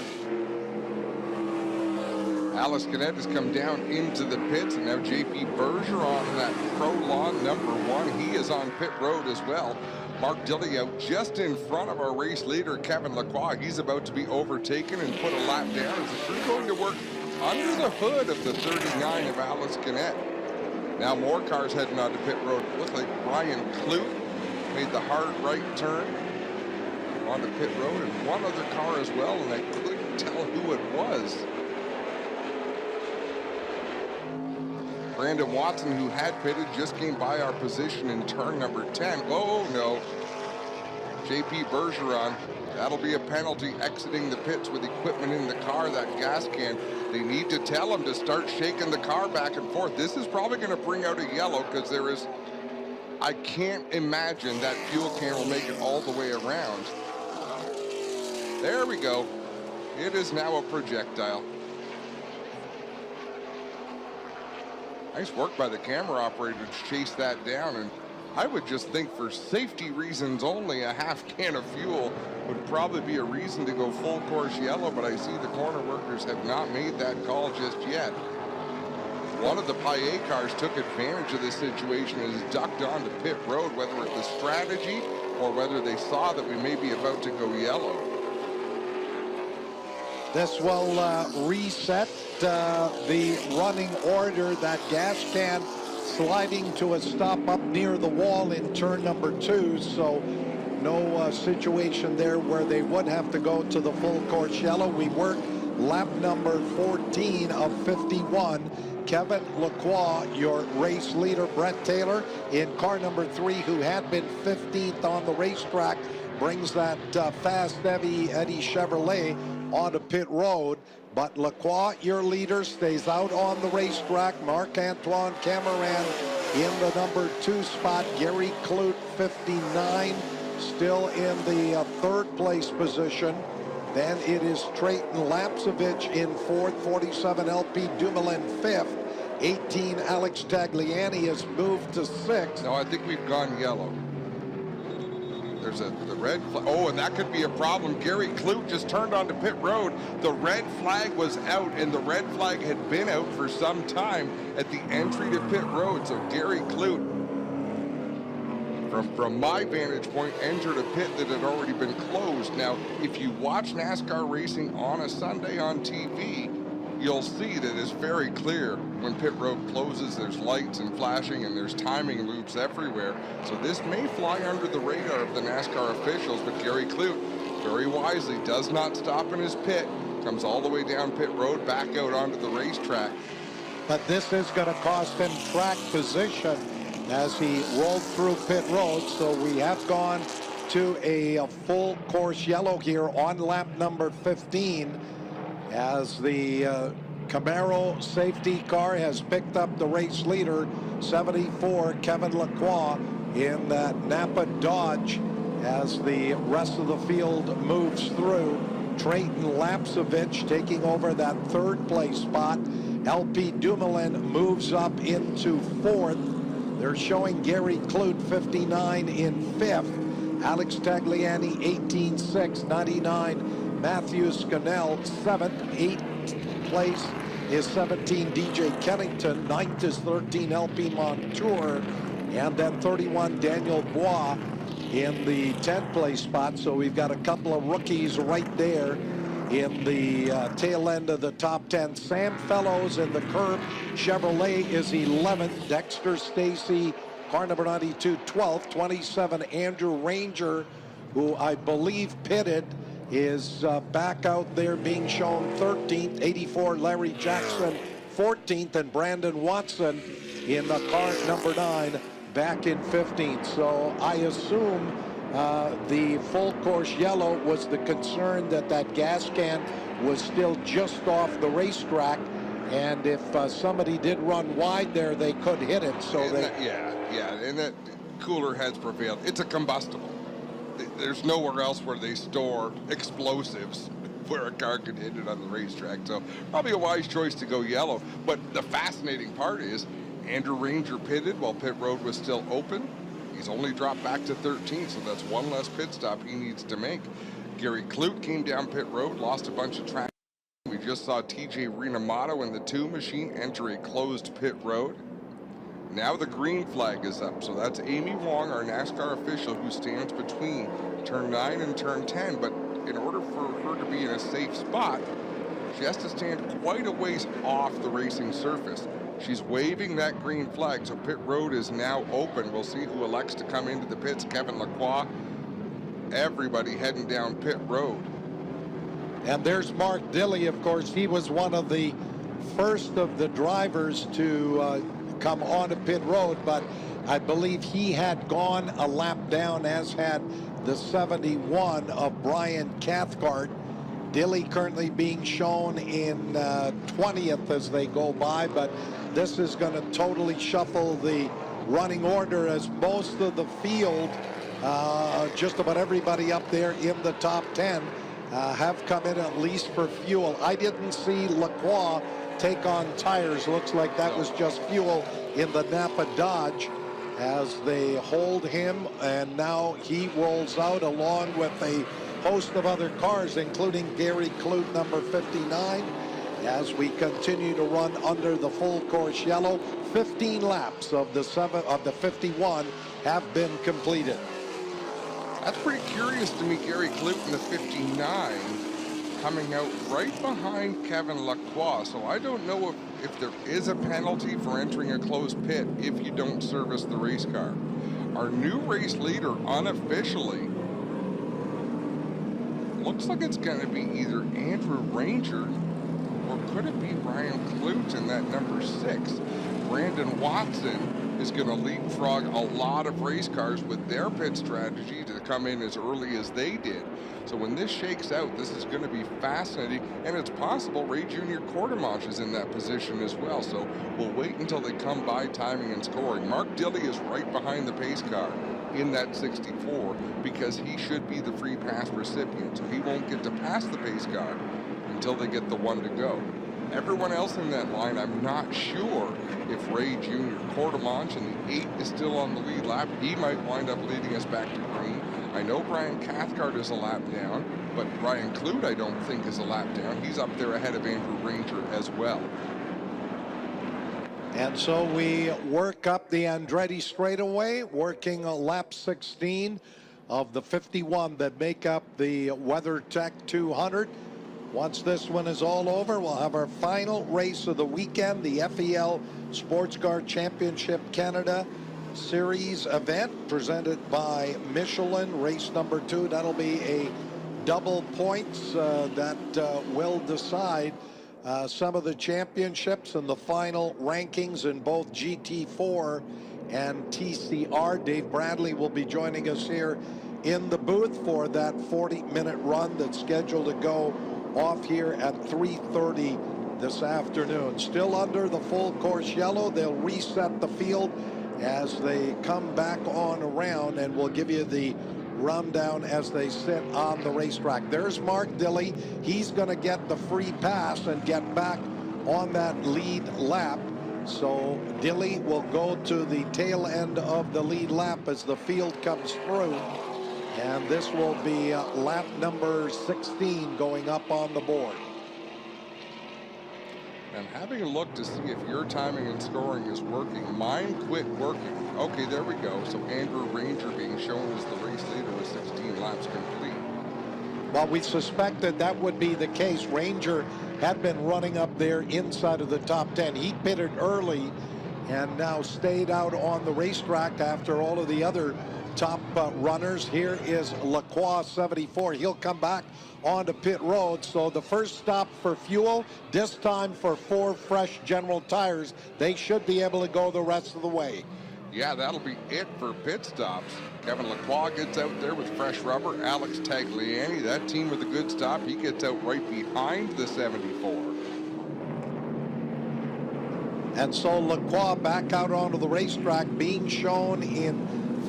Alice Cadet has come down into the pits, and now JP Bergeron in that Pro Lawn number 1. He is on pit road as well. Mark Dilly out just in front of our race leader, Kevin Lacroix. He's about to be overtaken and put a lap down as the crew going to work under the hood of the 39 of Alice Cadet. Now more cars heading onto pit road. Looks like Brian Clute made the hard right turn onto pit road, and one other car as well, and I couldn't tell who it was. Brandon Watson, who had pitted, just came by our position in turn number 10. Oh no, JP Bergeron, that'll be a penalty, exiting the pits with equipment in the car, that gas can. They need to tell him to start shaking the car back and forth. This is probably going to bring out a yellow, because there is, I can't imagine that fuel can will make it all the way around. There we go. It is now a projectile. Nice work by the camera operator to chase that down, and I would just think for safety reasons only, a half can of fuel would probably be a reason to go full course yellow, but I see the corner workers have not made that call just yet. One of the Paillet cars took advantage of this situation and has ducked onto pit road, whether it's the strategy or whether they saw that we may be about to go yellow. This will reset the running order. That gas can sliding to a stop up near the wall in turn number 2, so no situation there where they would have to go to the full course yellow. We work lap number 14 of 51. Kevin Lacroix, your race leader. Brett Taylor in car number 3, who had been 15th on the racetrack, brings that fast Eddie Chevrolet onto pit road. But Lacroix, your leader, stays out on the racetrack. Marc-Antoine Cameron in the number 2 spot. Gary Clute, 59, still in the third place position. Then it is Trayton Lapsevich in 4th, 47 LP Dumoulin 5th. 18 Alex Tagliani has moved to 6th. No, I think we've gone yellow. There's the red flag. Oh, and that could be a problem. Gary Clute just turned onto pit road. The red flag was out, and the red flag had been out for some time at the entry to pit road. So Gary Clute, from my vantage point, entered a pit that had already been closed. Now, if you watch NASCAR racing on a Sunday on TV, you'll see that it's very clear when pit road closes. There's lights and flashing, and there's timing loops everywhere. So this may fly under the radar of the NASCAR officials, but Gary Clute very wisely does not stop in his pit, comes all the way down pit road, back out onto the racetrack. But this is going to cost him track position as he rolled through pit road. So we have gone to a full course yellow here on lap number 15, as the Camaro safety car has picked up the race leader, 74 Kevin Lacroix, in that Napa Dodge, as the rest of the field moves through. Trayton Lapsevich taking over that 3rd place spot. LP Dumoulin moves up into 4th. They're showing Gary Clute, 59, in 5th. Alex Tagliani, 18-6, 99. Matthew Scannell, 7th. 8th place is 17 DJ Kennington. 9th is 13 LP Montour. And then 31 Daniel Bois in the 10th place spot. So we've got a couple of rookies right there in the tail end of the top 10. Sam Fellows in the Curb Chevrolet is 11th. Dexter Stacy Car number 92, 12th. 27, Andrew Ranger, who I believe pitted, is back out there being shown 13th. 84, Larry Jackson, 14th, and Brandon Watson in the car number 9 back in 15th. So I assume the full course yellow was the concern that that gas can was still just off the racetrack, and if somebody did run wide there, they could hit it. So and and that cooler heads prevailed. It's a combustible. There's nowhere else where they store explosives where a car could hit it on the racetrack. So probably a wise choice to go yellow. But the fascinating part is Andrew Ranger pitted while pit road was still open. He's only dropped back to 13th, so that's one less pit stop he needs to make. Gary Clute came down pit road, lost a bunch of track. We just saw TJ Renamato in the 2 machine enter a closed pit road. Now the green flag is up, so that's Amy Wong, our NASCAR official, who stands between turn 9 and turn 10. But in order for her to be in a safe spot, she has to stand quite a ways off the racing surface. She's waving that green flag, so pit road is now open. We'll see who elects to come into the pits. Kevin Lacroix, everybody heading down pit road. And there's Mark Dilley, of course. He was one of the first of the drivers to come onto pit road, but I believe he had gone a lap down, as had the 71 of Brian Cathcart. Dilley currently being shown in 20th as they go by, but this is going to totally shuffle the running order, as most of the field, just about everybody up there in the top 10, have come in at least for fuel. I didn't see Lacroix take on tires. Looks like that was just fuel in the Napa Dodge as they hold him, and now he rolls out along with a host of other cars, including Gary Clute, number 59, as we continue to run under the full course yellow. 15 laps of the 51 have been completed. That's pretty curious to me. Gary Clute in the 59 coming out right behind Kevin Lacroix. So I don't know if there is a penalty for entering a closed pit if you don't service the race car. Our new race leader unofficially looks like it's going to be either Andrew Ranger or could it be Brian Clute in that number 6. Brandon Watson is going to leapfrog a lot of race cars with their pit strategy to come in as early as they did. So when this shakes out, this is going to be fascinating, and it's possible Ray Jr. Quartermanche is in that position as well. So we'll wait until they come by timing and scoring. Mark Dilley is right behind the pace car in that 64 because he should be the free pass recipient. So he won't get to pass the pace car until they get the 1 to go. Everyone else in that line, I'm not sure if Ray Jr. Quartermanche in the 8 is still on the lead lap. He might wind up leading us back to green. I know Brian Cathcart is a lap down, but Brian Clute I don't think is a lap down. He's up there ahead of Andrew Ranger as well. And so we work up the Andretti straightaway, working a lap 16 of the 51 that make up the WeatherTech 200. Once this one is all over, we'll have our final race of the weekend, the FEL Sports Car Championship Canada Series event presented by Michelin, race number 2. That'll be a double points that will decide some of the championships and the final rankings in both GT4 and TCR. Dave Bradley will be joining us here in the booth for that 40-minute run that's scheduled to go off here at 3:30 this afternoon. Still under the full course yellow. They'll reset the field as they come back on around, and we'll give you the rundown as they sit on the racetrack. There's Mark Dilley. He's going to get the free pass and get back on that lead lap. So Dilley will go to the tail end of the lead lap as the field comes through. And this will be lap number 16 going up on the board. I'm having a look to see if your timing and scoring is working. Mine quit working. Okay, there we go. So Andrew Ranger being shown as the race leader with 16 laps complete. Well, we suspected that would be the case. Ranger had been running up there inside of the top 10. He pitted early, and now stayed out on the racetrack after all of the other top runners. Here is Lacroix, 74. He'll come back onto pit road. So the first stop for fuel, this time for 4 fresh General tires. They should be able to go the rest of the way. Yeah, that'll be it for pit stops. Kevin Lacroix gets out there with fresh rubber. Alex Tagliani, that team with a good stop, he gets out right behind the 74. And so Lacroix back out onto the racetrack, being shown in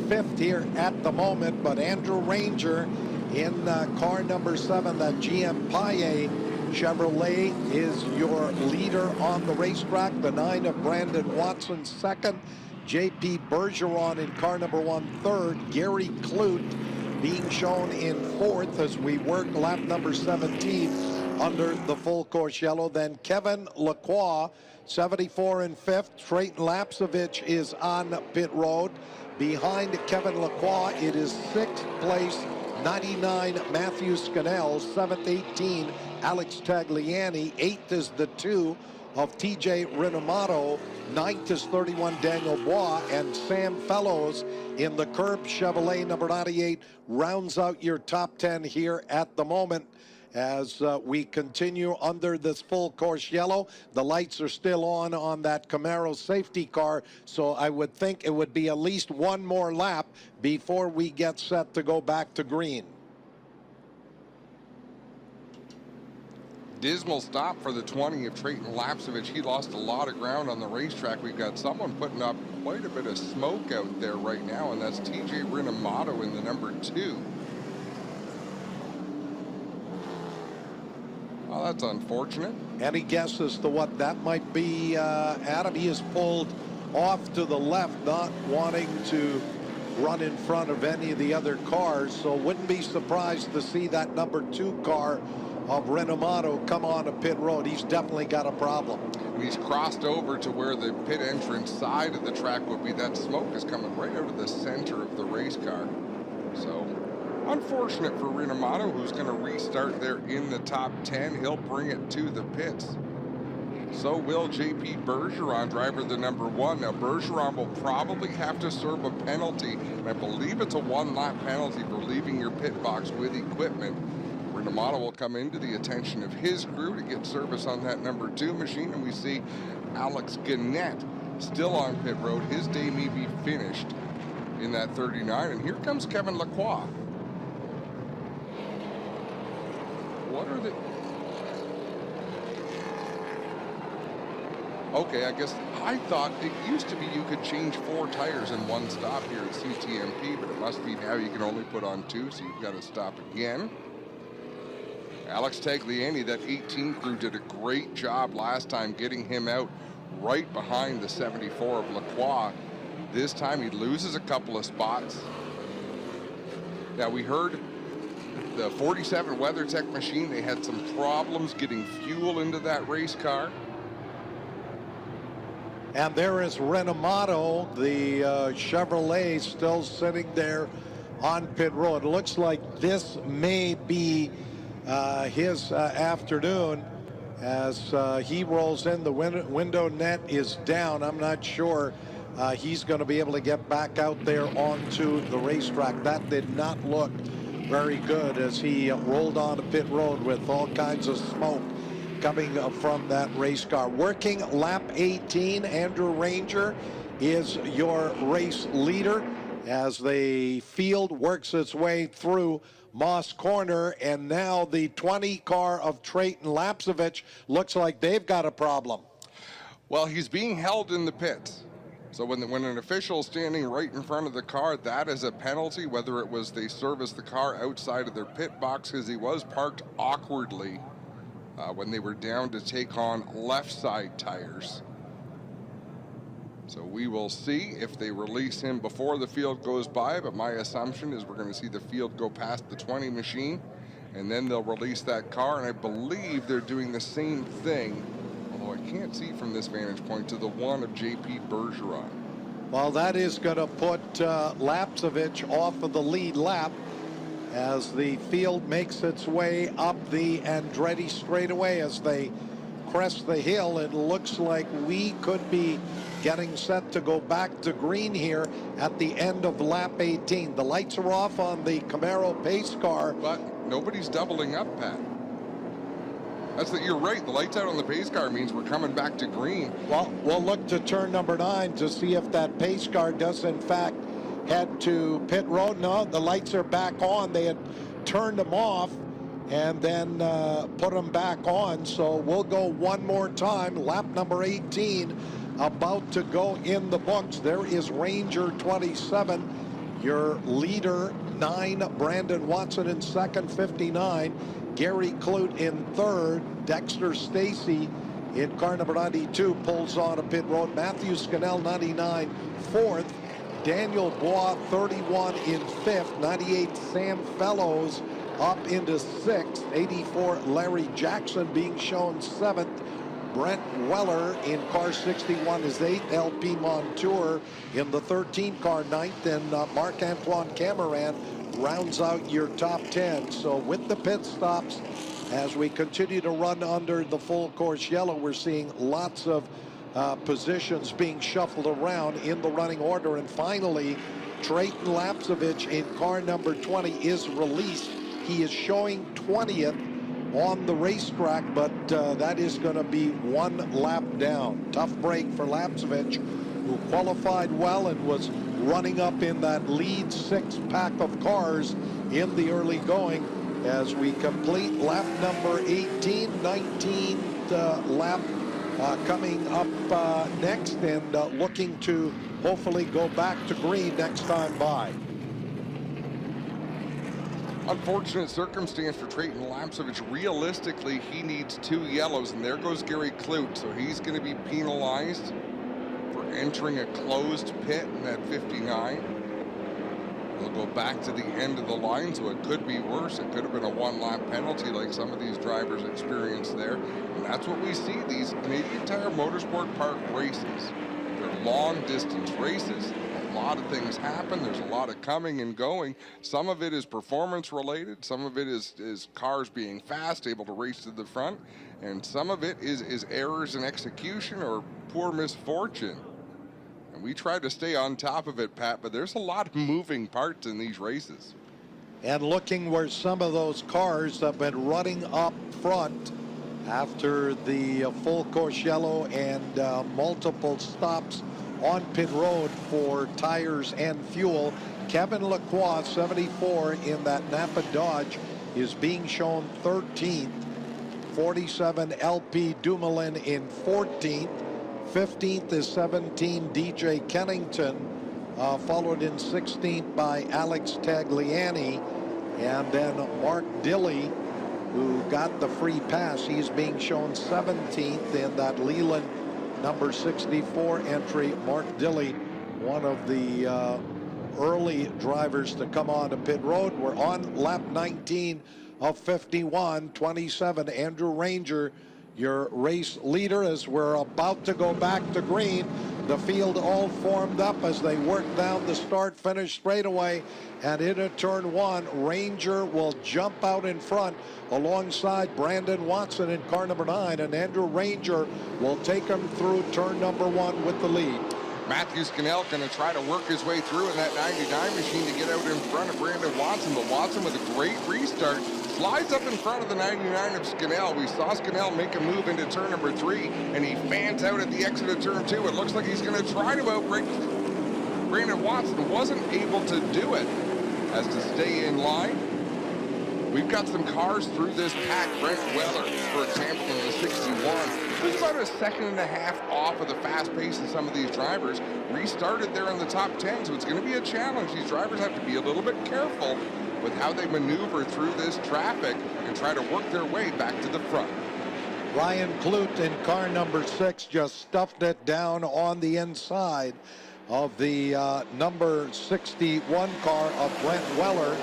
5th here at the moment. But Andrew Ranger in car number 7, that GM Paille Chevrolet, is your leader on the racetrack. The 9 of Brandon Watson, 2nd. J.P. Bergeron in car number 1, 3rd. Gary Clute being shown in 4th as we work lap number 17 under the full course yellow. Then Kevin Lacroix, 74 in 5th. Trayton Lapsevich is on pit road. Behind Kevin Lacroix, it is 6th place, 99, Matthew Scannell. 7th, 18, Alex Tagliani. 8th is the 2 of TJ Rinomato. 9th is 31, Daniel Bois. And Sam Fellows in the Curb Chevrolet number 98 rounds out your top 10 here at the moment. As we continue under this full course yellow, the lights are still on that Camaro safety car, so I would think it would be at least one more lap before we get set to go back to green. Dismal stop for the 20 of Trayton Lapsevich. He lost a lot of ground on the racetrack. We've got someone putting up quite a bit of smoke out there right now, and that's TJ Rinomato in the number 2. Well, that's unfortunate. Any guess as to what that might be, Adam? He is pulled off to the left, not wanting to run in front of any of the other cars, so wouldn't be surprised to see that number 2 car of Rinomato come on to pit road. He's definitely got a problem. And he's crossed over to where the pit entrance side of the track would be. That smoke is coming right out of the center of the race car. So unfortunate for Rinomato, who's going to restart there in the top 10. He'll bring it to the pits. So will J.P. Bergeron, driver the number 1. Now Bergeron will probably have to serve a penalty. And I believe it's a 1-lap penalty for leaving your pit box with equipment. Rinomato will come into the attention of his crew to get service on that number 2 machine. And we see Alex Gannett still on pit road. His day may be finished in that 39. And here comes Kevin Lacroix. What are the... Okay, I guess I thought it used to be you could change 4 tires in one stop here at CTMP, but it must be now you can only put on 2, so you've got to stop again. Alex Tagliani, that 18 crew, did a great job last time getting him out right behind the 74 of Lacroix. This time he loses a couple of spots. Now we heard the 47 WeatherTech machine, they had some problems getting fuel into that race car. And there is Rinomato, the Chevrolet, still sitting there on pit road. It looks like this may be his afternoon as he rolls in. The window net is down. I'm not sure he's going to be able to get back out there onto the racetrack. That did not look very good as he rolled onto pit road with all kinds of smoke coming from that race car. Working lap 18, Andrew Ranger is your race leader as the field works its way through Moss Corner, and now the 20 car of Trayton Lapsevich looks like they've got a problem. Well, he's being held in the pits. So when an official is standing right in front of the car, that is a penalty, whether it was they serviced the car outside of their pit box, because he was parked awkwardly when they were down to take on left side tires. So we will see if they release him before the field goes by, but my assumption is we're going to see the field go past the 20 machine, and then they'll release that car, and I believe they're doing the same thing, although I can't see from this vantage point, to the 1 of J.P. Bergeron. Well, that is going to put Lapsevich off of the lead lap as the field makes its way up the Andretti straightaway as they crest the hill, it looks like we could be getting set to go back to green here at the end of lap 18. The lights are off on the Camaro pace car. But nobody's doubling up, Pat. You're right. The lights out on the pace car means we're coming back to green. Well, we'll look to turn number 9 to see if that pace car does in fact head to pit road. No, the lights are back on. They had turned them off and then put them back on. So we'll go one more time. Lap number 18 about to go in the books. There is Ranger 27, your leader 9, Brandon Watson in second, 59. Gary Clute in third. Dexter Stacy in car number 92 pulls on a pit road. Matthew Scannell, 99, fourth. Daniel Bois, 31 in fifth. 98 Sam Fellows up into sixth. 84 Larry Jackson being shown seventh. Brent Weller in car 61 is 8th. LP Montour in the 13 car 9th. And Marc-Antoine Cameron rounds out your top 10. So with the pit stops, as we continue to run under the full course yellow, we're seeing lots of positions being shuffled around in the running order. And finally, Trayton Lapsevich in car number 20 is released. He is showing 20th on the racetrack, but that is going to be one lap down. Tough break for Lapsevich, who qualified well and was running up in that lead 6 pack of cars in the early going. As we complete lap number 18, 19th lap coming up next, and looking to hopefully go back to green next time by. Unfortunate circumstance for Trayton Lapsevich. Realistically, he needs 2 yellows, and there goes Gary Clute. So he's going to be penalized for entering a closed pit in that 59. We'll go back to the end of the line, so it could be worse. It could have been a 1-lap penalty like some of these drivers experienced there. And that's what we see, these Canadian Tire Motorsport Park races. They're long-distance races. A lot of things happen. There's a lot of coming and going. Some of it is performance related. Some of it is cars being fast, able to race to the front. And some of it is errors in execution or poor misfortune. And we try to stay on top of it, Pat, but there's a lot of moving parts in these races. And looking where some of those cars have been running up front after the full course yellow and multiple stops on pit road for tires and fuel. Kevin Lacroix, 74 in that Napa Dodge, is being shown 13th. 47 LP Dumoulin in 14th. 15th is 17 DJ Kennington, followed in 16th by Alex Tagliani. And then Mark Dilley, who got the free pass, he's being shown 17th in that Leland number 64 entry. Mark Dilley, one of the early drivers to come on to pit road. We're on lap 19 of 51. 27 Andrew Ranger, your race leader, as we're about to go back to green. The field all formed up as they work down the start-finish straightaway, and into turn 1, Ranger will jump out in front alongside Brandon Watson in car number 9, and Andrew Ranger will take him through turn number 1 with the lead. Matthew Scannell going to try to work his way through in that 99 machine to get out in front of Brandon Watson, but Watson with a great restart slides up in front of the 99 of Scannell. We saw Scannell make a move into turn number 3, and he fans out at the exit of turn 2. It looks like he's going to try to outbreak Brandon Watson. Wasn't able to do it, as to stay in line. We've got some cars through this pack. Brent Weller, for example, in the 61. There's about a second and a half off of the fast pace of some of these drivers. Restarted there in the top 10, so it's going to be a challenge. These drivers have to be a little bit careful with how they maneuver through this traffic and try to work their way back to the front. Ryan Clute in car number 6 just stuffed it down on the inside of the number 61 car of Brent Weller.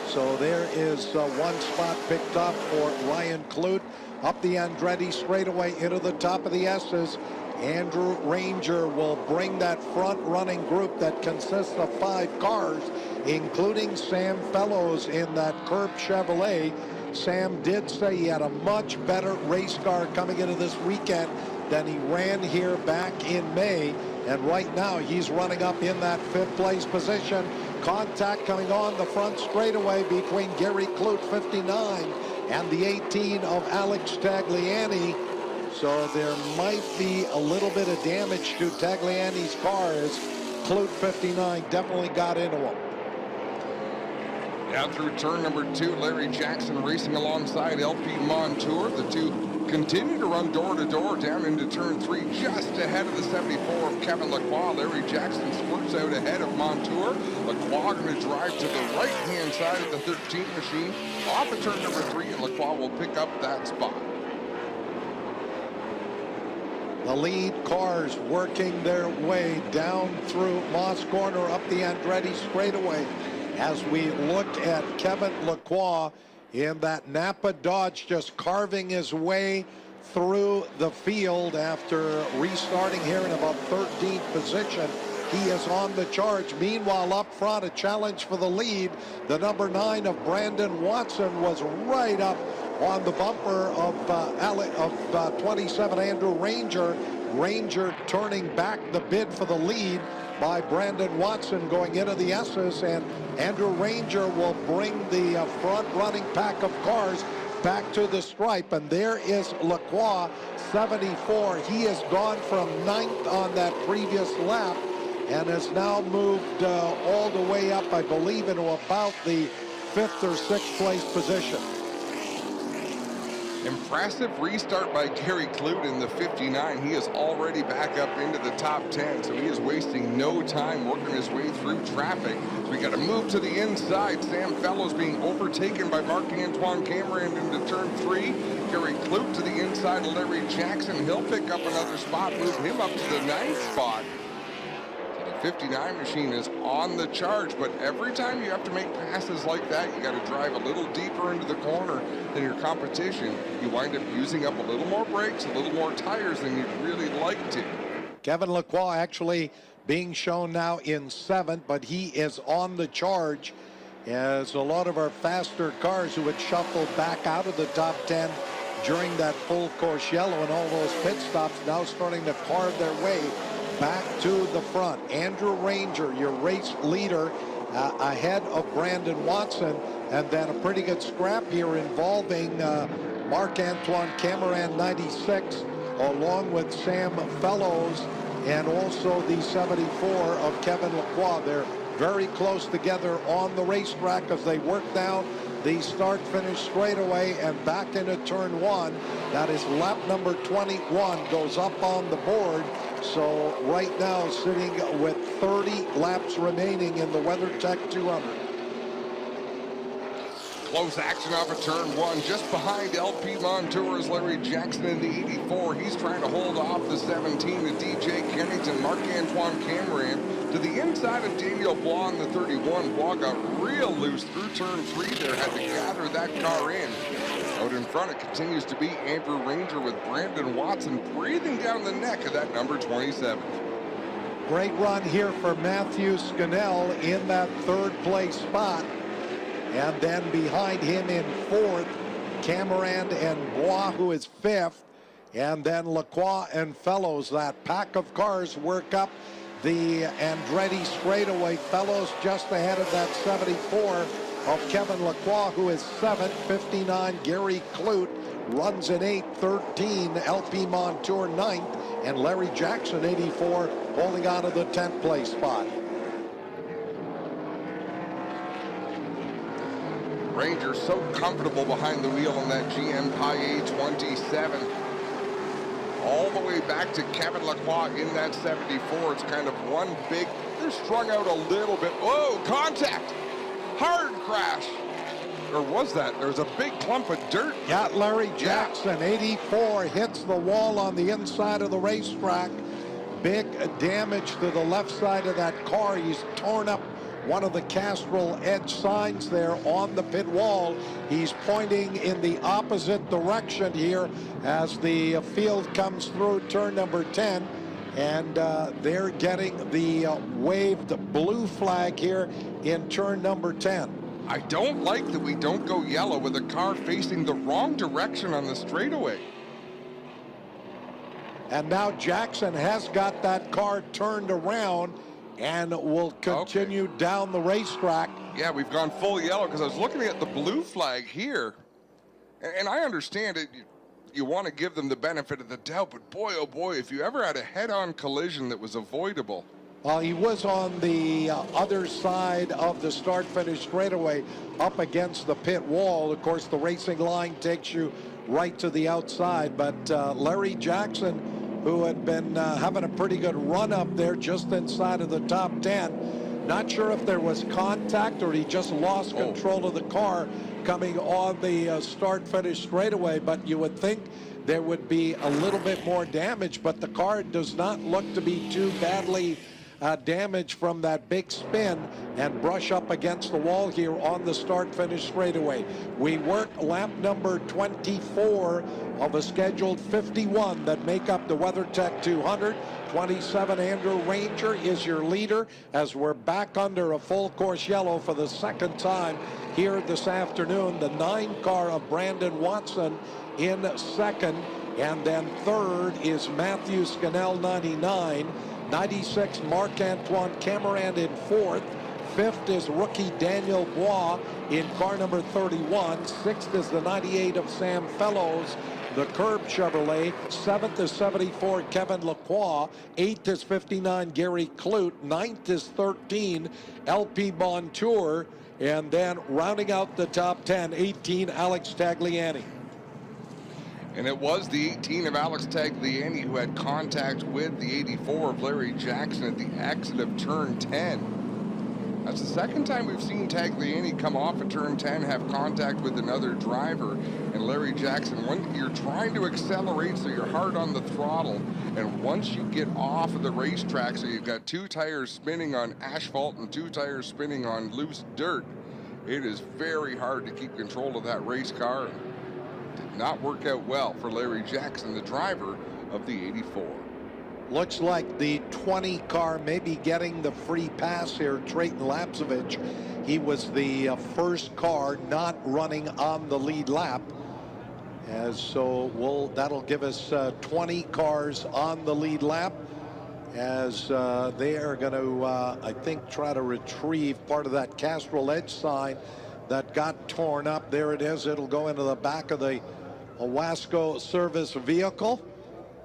So there is one spot picked up for Ryan Clute. Up the Andretti straightaway into the top of the S's. Andrew Ranger will bring that front running group that consists of 5 cars, including Sam Fellows in that Curb Chevrolet. Sam did say he had a much better race car coming into this weekend than he ran here back in May. And right now he's running up in that 5th place position. Contact coming on the front straightaway between Gary Clute, 59, and the 18 of Alex Tagliani. So there might be a little bit of damage to Tagliani's car as Clute, 59, definitely got into him. Down through turn number 2, Larry Jackson racing alongside LP Montour. The two continue to run door to door down into turn 3, just ahead of the 74 of Kevin Lacroix. Larry Jackson squirts out ahead of Montour. Lacroix going to drive to the right-hand side of the 13th machine off of turn number 3, and Lacroix will pick up that spot. The lead cars working their way down through Moss Corner up the Andretti straightaway as we look at Kevin Lacroix in that Napa Dodge just carving his way through the field after restarting here in about 13th position. He is on the charge. Meanwhile, up front, a challenge for the lead. The number 9 of Brandon Watson was right up on the bumper of 27 Andrew Ranger. Ranger turning back the bid for the lead by Brandon Watson going into the S's, and Andrew Ranger will bring the front running pack of cars back to the stripe. And there is Lacroix, 74. He has gone from 9th on that previous lap and has now moved all the way up, I believe, into about the 5th or 6th place position. Impressive restart by Gary Clute in the 59. He is already back up into the top 10, so he is wasting no time working his way through traffic. We got to move to the inside. Sam Fellows being overtaken by Marc-Antoine Cameron into turn 3. Gary Clute to the inside of Larry Jackson. He'll pick up another spot, move him up to the 9th spot. 59 machine is on the charge, but every time you have to make passes like that, you got to drive a little deeper into the corner than your competition. You wind up using up a little more brakes, a little more tires than you'd really like to. Kevin Lacroix actually being shown now in 7th, but he is on the charge as a lot of our faster cars who had shuffled back out of the top 10 during that full course yellow and all those pit stops now starting to carve their way back to the front. Andrew Ranger, your race leader, ahead of Brandon Watson, and then a pretty good scrap here involving Marc-Antoine Cameron, 96, along with Sam Fellows, and also the 74 of Kevin Lacroix. They're very close together on the racetrack as they work down the start-finish straightaway and back into turn 1. That is lap number 21 goes up on the board. So right now sitting with 30 laps remaining in the WeatherTech 200. Close action off of turn 1, just behind LP Montour is Larry Jackson in the 84. He's trying to hold off the 17 to DJ Kennington. Marc-Antoine Cameron to the inside of Daniel Blah in the 31. Blah got real loose through turn 3 there, had to gather that car in. Out in front, it continues to be Andrew Ranger with Brandon Watson breathing down the neck of that number 27. Great run here for Matthew Scannell in that 3rd place spot. And then behind him in 4th, Cameron and Bois, who is 5th. And then Lacroix and Fellows. That pack of cars work up the Andretti straightaway. Fellows just ahead of that 74 of Kevin Lacroix, who is 7th. 59, Gary Clute runs in 8th. 13, LP Montour 9th. And Larry Jackson, 84, holding on to the 10th place spot. Ranger so comfortable behind the wheel in that GM Paille 27. All the way back to Kevin Lacroix in that 74. It's kind of one big, they're strung out a little bit. Whoa, contact! Hard crash. Or was that? There's a big clump of dirt. Yeah, Larry Jackson, 84, hits the wall on the inside of the racetrack. Big damage to the left side of that car. He's torn up one of the Castrol edge signs there on the pit wall. He's pointing in the opposite direction here as the field comes through turn number 10. And they're getting the waved blue flag here in turn number 10. I don't like that we don't go yellow with a car facing the wrong direction on the straightaway. And now Jackson has got that car turned around and will continue down the racetrack. Yeah, we've gone full yellow because I was looking at the blue flag here. And I understand it. You want to give them the benefit of the doubt, but boy, oh boy, if you ever had a head-on collision that was avoidable. Well, he was on the other side of the start-finish straightaway up against the pit wall. Of course, the racing line takes you right to the outside, but Larry Jackson, who had been having a pretty good run up there just inside of the top 10, not sure if there was contact or he just lost control of the car coming on the start-finish straightaway, but you would think there would be a little bit more damage, but the car does not look to be too badly damage from that big spin and brush up against the wall here on the start-finish straightaway. We work lap number 24 of a scheduled 51 that make up the WeatherTech 200. 27 Andrew Ranger is your leader as we're back under a full course yellow for the second time here this afternoon. The 9 car of Brandon Watson in second, and then third is Matthew Scannell 99. 96 Marc-Antoine Cameron in fourth. Fifth is rookie Daniel Bois in car number 31. Sixth is the 98 of Sam Fellows, the Curb Chevrolet. Seventh is 74 Kevin Lacroix. Eighth is 59 Gary Clute. Ninth is 13 LP Bontour. And then rounding out the top 10, 18 Alex Tagliani. And it was the 18 of Alex Tagliani who had contact with the 84 of Larry Jackson at the exit of turn 10. That's the second time we've seen Tagliani come off of turn 10, have contact with another driver. And Larry Jackson, when you're trying to accelerate, so you're hard on the throttle, and once you get off of the racetrack, so you've got 2 tires spinning on asphalt and 2 tires spinning on loose dirt, it is very hard to keep control of that race car. Did not work out well for Larry Jackson, the driver of the 84. Looks like the 20 car maybe getting the free pass here, Trayton Lapsevich. He was the first car not running on the lead lap. That'll give us 20 cars on the lead lap as they are going to, I think, try to retrieve part of that Castrol Edge sign that got torn up. There it is. It'll go into the back of the Owasco service vehicle.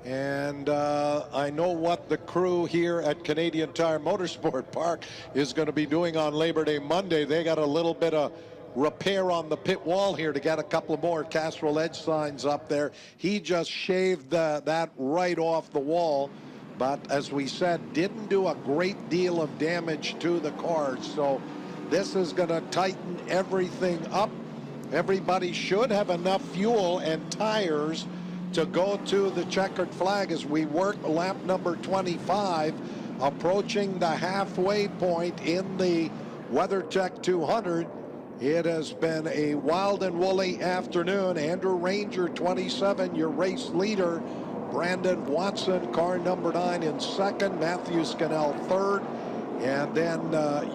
And I know what the crew here at Canadian Tire Motorsport Park is going to be doing on Labor Day Monday. They got a little bit of repair on the pit wall here to get a couple of more Castrol Edge signs up there. He just shaved that right off the wall, but as we said, didn't do a great deal of damage to the cars. So this is going to tighten everything up. Everybody should have enough fuel and tires to go to the checkered flag as we work lap number 25, approaching the halfway point in the WeatherTech 200. It has been a wild and woolly afternoon. Andrew Ranger, 27, your race leader. Brandon Watson, car number 9, in second. Matthew Scannell, third. And then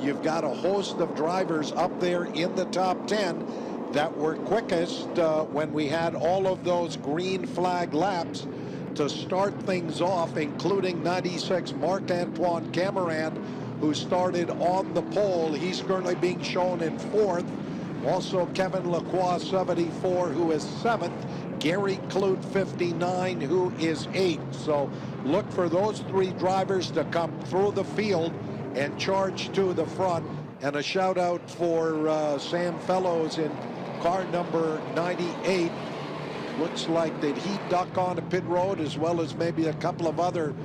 you've got a host of drivers up there in the top 10 that were quickest when we had all of those green flag laps to start things off, including 96 Marc-Antoine Cameron, who started on the pole. He's currently being shown in fourth. Also Kevin Lacroix, 74, who is seventh. Gary Clute, 59, who is eighth. So look for those 3 drivers to come through the field and charge to the front. And a shout out for Sam Fellows in car number 98. Looks like that he duck on a pit road, as well as maybe a couple of other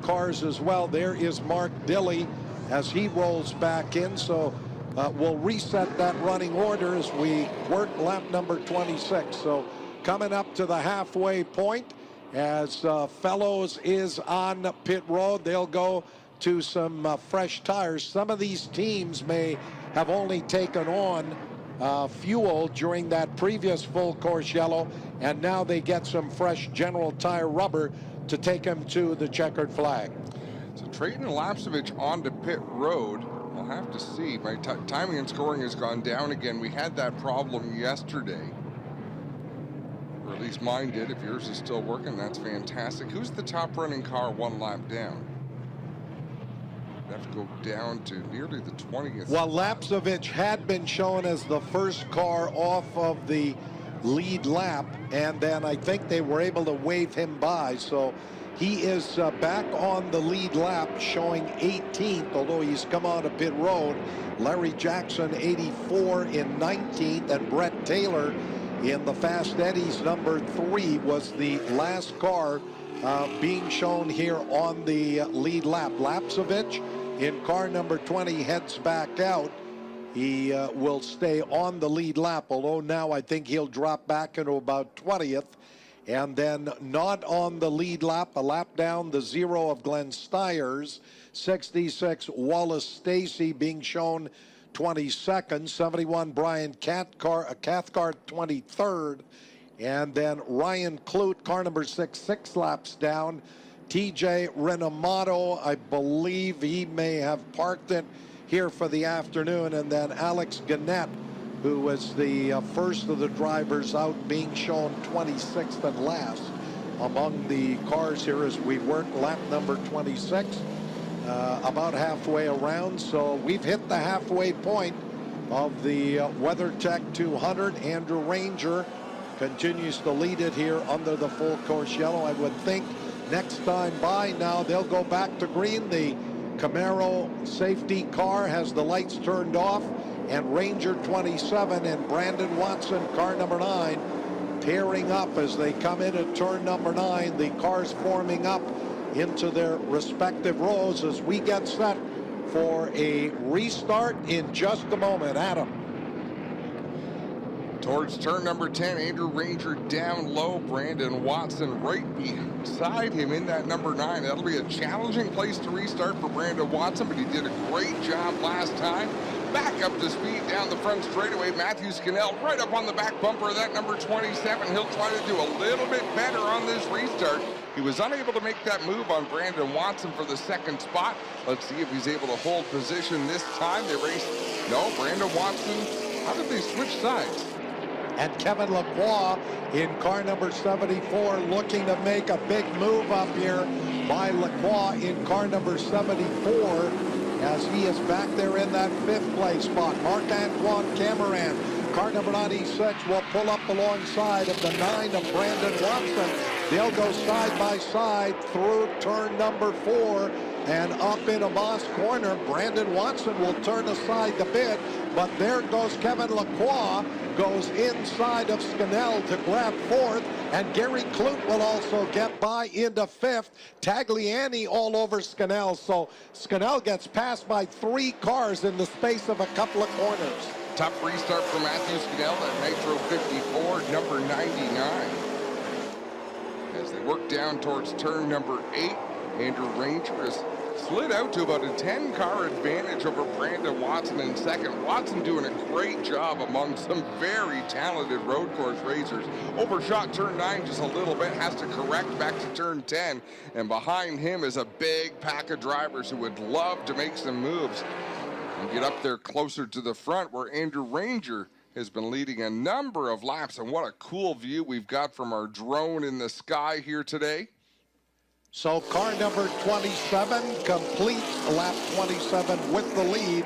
cars as well. There is Mark Dilley as he rolls back in. So we'll reset that running order as we work lap number 26. So coming up to the halfway point as Fellows is on pit road. They'll go to some fresh tires. Some of these teams may have only taken on fuel during that previous full course yellow, and now they get some fresh General Tire rubber to take them to the checkered flag. So Trayton Lapsevich onto pit road. We'll have to see. My timing and scoring has gone down again. We had that problem yesterday. Or at least mine did. If yours is still working, that's fantastic. Who's the top running car one lap down? Have to go down to nearly the 20th. Well, Lapsovich had been shown as the first car off of the lead lap, and then I think they were able to wave him by. So he is back on the lead lap, showing 18th, although he's come out of pit road. Larry Jackson, 84 in 19th, and Brett Taylor in the Fast Eddie's number 3 was the last car being shown here on the lead lap. Lapsovich in car number 20 heads back out. He will stay on the lead lap, although now I think he'll drop back into about 20th. And then not on the lead lap, a lap down, the 0 of Glenn Stiers, 66 Wallace Stacy being shown 22nd, 71 Brian Cathcart 23rd, and then Ryan Clute, car number 6 laps down. TJ Renamato, I believe he may have parked it here for the afternoon, and then Alex Gannett, who was the first of the drivers out, being shown 26th and last among the cars here as we work lap number 26, about halfway around. So we've hit the halfway point of the WeatherTech 200. Andrew Ranger continues to lead it here under the full course yellow. I would think next time by now they'll go back to green. The Camaro safety car has the lights turned off, and Ranger 27 and Brandon Watson, car number 9, pairing up as they come in at turn number 9. The cars forming up into their respective rows as we get set for a restart in just a moment. Adam. Towards turn number 10, Andrew Ranger down low, Brandon Watson right beside him in that number 9. That'll be a challenging place to restart for Brandon Watson, but he did a great job last time. Back up to speed down the front straightaway. Matthew Scannell right up on the back bumper of that number 27. He'll try to do a little bit better on this restart. He was unable to make that move on Brandon Watson for the second spot. Let's see if he's able to hold position this time. They race. No, Brandon Watson. How did they switch sides? And Kevin Lacroix in car number 74 looking to make a big move up here by Lacroix in car number 74 as he is back there in that 5th place spot. Marc-Antoine Cameron, car number 96, will pull up alongside of the 9 of Brandon Watson. They'll go side by side through turn number 4 and up into Moss Corner. Brandon Watson will turn aside the bit, but there goes Kevin Lacroix, goes inside of Scannell to grab 4th, and Gary Clute will also get by into 5th. Tagliani all over Scannell, so Scannell gets passed by 3 cars in the space of a couple of corners. Tough restart for Matthew Scannell at Nitro 54, number 99. As they work down towards turn number 8, Andrew Ranger is slid out to about a 10-car advantage over Brandon Watson in second. Watson doing a great job among some very talented road course racers. Overshot turn 9 just a little bit, has to correct back to turn 10. And behind him is a big pack of drivers who would love to make some moves and get up there closer to the front, where Andrew Ranger has been leading a number of laps. And what a cool view we've got from our drone in the sky here today. So car number 27 completes lap 27 with the lead,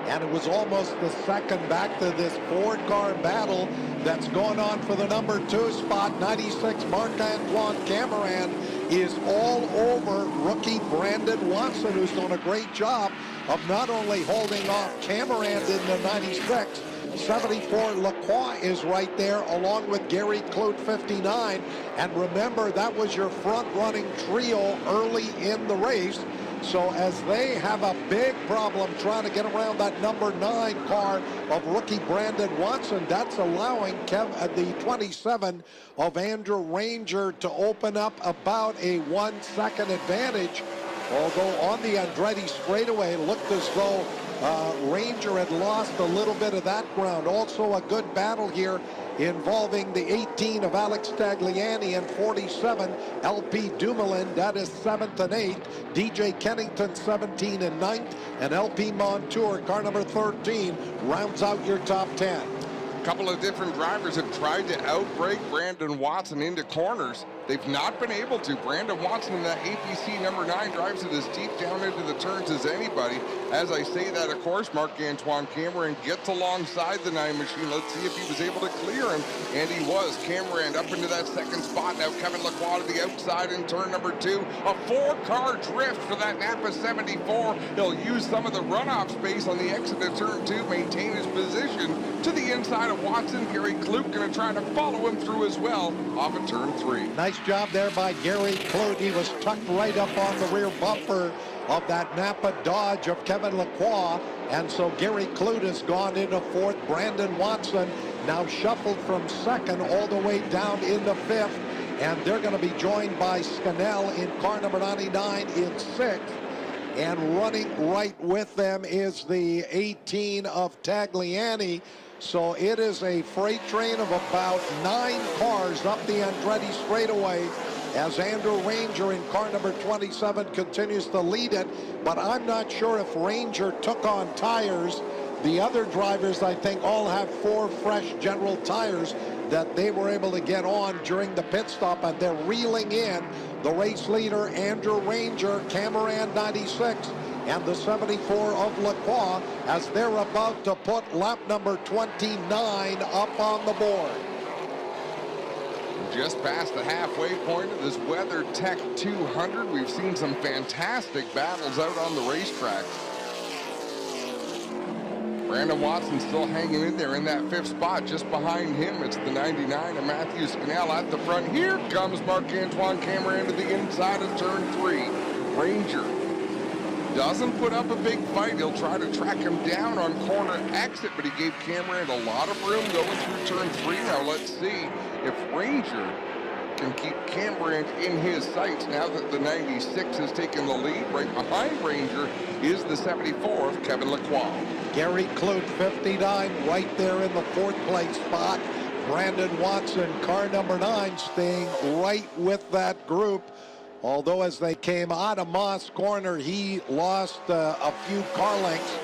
and it was almost the second back to this 4-car battle that's going on for the number 2 spot. 96 Marc-Antoine Cameron is all over rookie Brandon Watson, who's done a great job of not only holding off Cameron in the 96, 74 Lacroix is right there along with Gary Clute 59. And remember, that was your front running trio early in the race. So as they have a big problem trying to get around that number 9 car of rookie Brandon Watson, that's allowing the 27 of Andrew Ranger to open up about a 1-second advantage. Although on the Andretti straightaway, it looked as though Ranger had lost a little bit of that ground. Also a good battle here involving the 18 of Alex Tagliani and 47 LP Dumoulin. That is 7th and 8th. DJ Kennington 17 and 9th. And LP Montour, car number 13, rounds out your top 10. A couple of different drivers have tried to outbrake Brandon Watson into corners. They've not been able to. Brandon Watson in that APC number 9 drives it as deep down into the turns as anybody. As I say that, of course, Marc-Antoine Cameron gets alongside the 9 machine. Let's see if he was able to clear him. And he was. Cameron up into that second spot. Now Kevin Lacroix to the outside in turn number 2. A 4-car drift for that Napa 74. He'll use some of the runoff space on the exit of turn 2, maintain his position to the inside of Watson. Gary Kloot going to try to follow him through as well off of turn 3. Nice job there by Gary Kloot. He was tucked right up on the rear bumper of that Napa Dodge of Kevin Lacroix. And so Gary Kloot has gone into 4th. Brandon Watson now shuffled from 2nd all the way down into 5th. And they're going to be joined by Scannell in car number 99 in 6th. And running right with them is the 18 of Tagliani. So it is a freight train of about 9 cars up the Andretti straightaway as Andrew Ranger in car number 27 continues to lead it. But I'm not sure if Ranger took on tires. The other drivers, I think, all have 4 fresh General tires that they were able to get on during the pit stop, and they're reeling in the race leader, Andrew Ranger, Cameron 96, and the 74 of Lacroix as they're about to put lap number 29 up on the board. Just past the halfway point of this WeatherTech 200, we've seen some fantastic battles out on the racetrack. Brandon Watson still hanging in there in that 5th spot. Just behind him, it's the 99 of Matthew Scannell at the front. Here comes Marc-Antoine Cameron to the inside of turn 3. Ranger doesn't put up a big fight. He'll try to track him down on corner exit, but he gave Cameron a lot of room going through turn 3. Now let's see if Ranger can keep Cameron in his sights now that the 96 has taken the lead. Right behind Ranger is the 74 of Kevin Lacroix. Gary Kloot, 59, right there in the 4th place spot. Brandon Watson, car number 9, staying right with that group. Although as they came out of Moss Corner, he lost a few car lengths.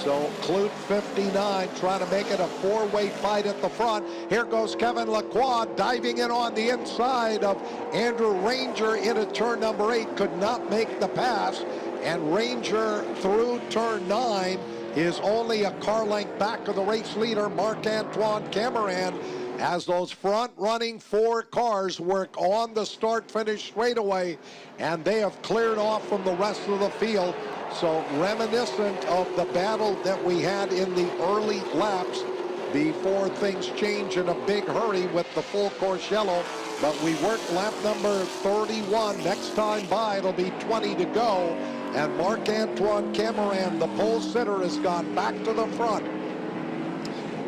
So Kloot, 59, trying to make it a 4-way fight at the front. Here goes Kevin Lacroix diving in on the inside of Andrew Ranger into turn number 8. Could not make the pass. And Ranger through turn 9 is only a car length back of the race leader, Marc-Antoine Cameron, as those front-running 4 cars work on the start-finish straightaway, and they have cleared off from the rest of the field. So reminiscent of the battle that we had in the early laps before things change in a big hurry with the full course yellow. But we worked lap number 31. Next time by, it'll be 20 to go. And Marc-Antoine Cameron, the pole sitter, has gone back to the front.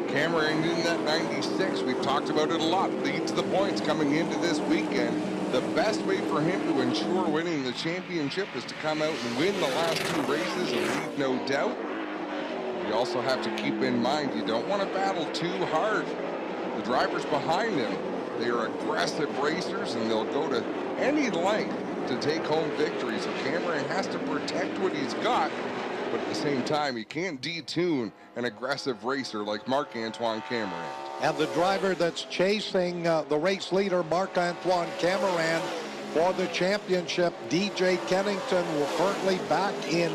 Cameron in that 96, we've talked about it a lot, leads the points coming into this weekend. The best way for him to ensure winning the championship is to come out and win the last 2 races and leave no doubt. You also have to keep in mind you don't want to battle too hard. The drivers behind him, they are aggressive racers and they'll go to any length to take home victory. So Cameron has to protect what he's got, but at the same time, he can't detune an aggressive racer like Marc-Antoine Cameron. And the driver that's chasing the race leader, Marc-Antoine Cameron, for the championship, DJ Kennington, will currently back in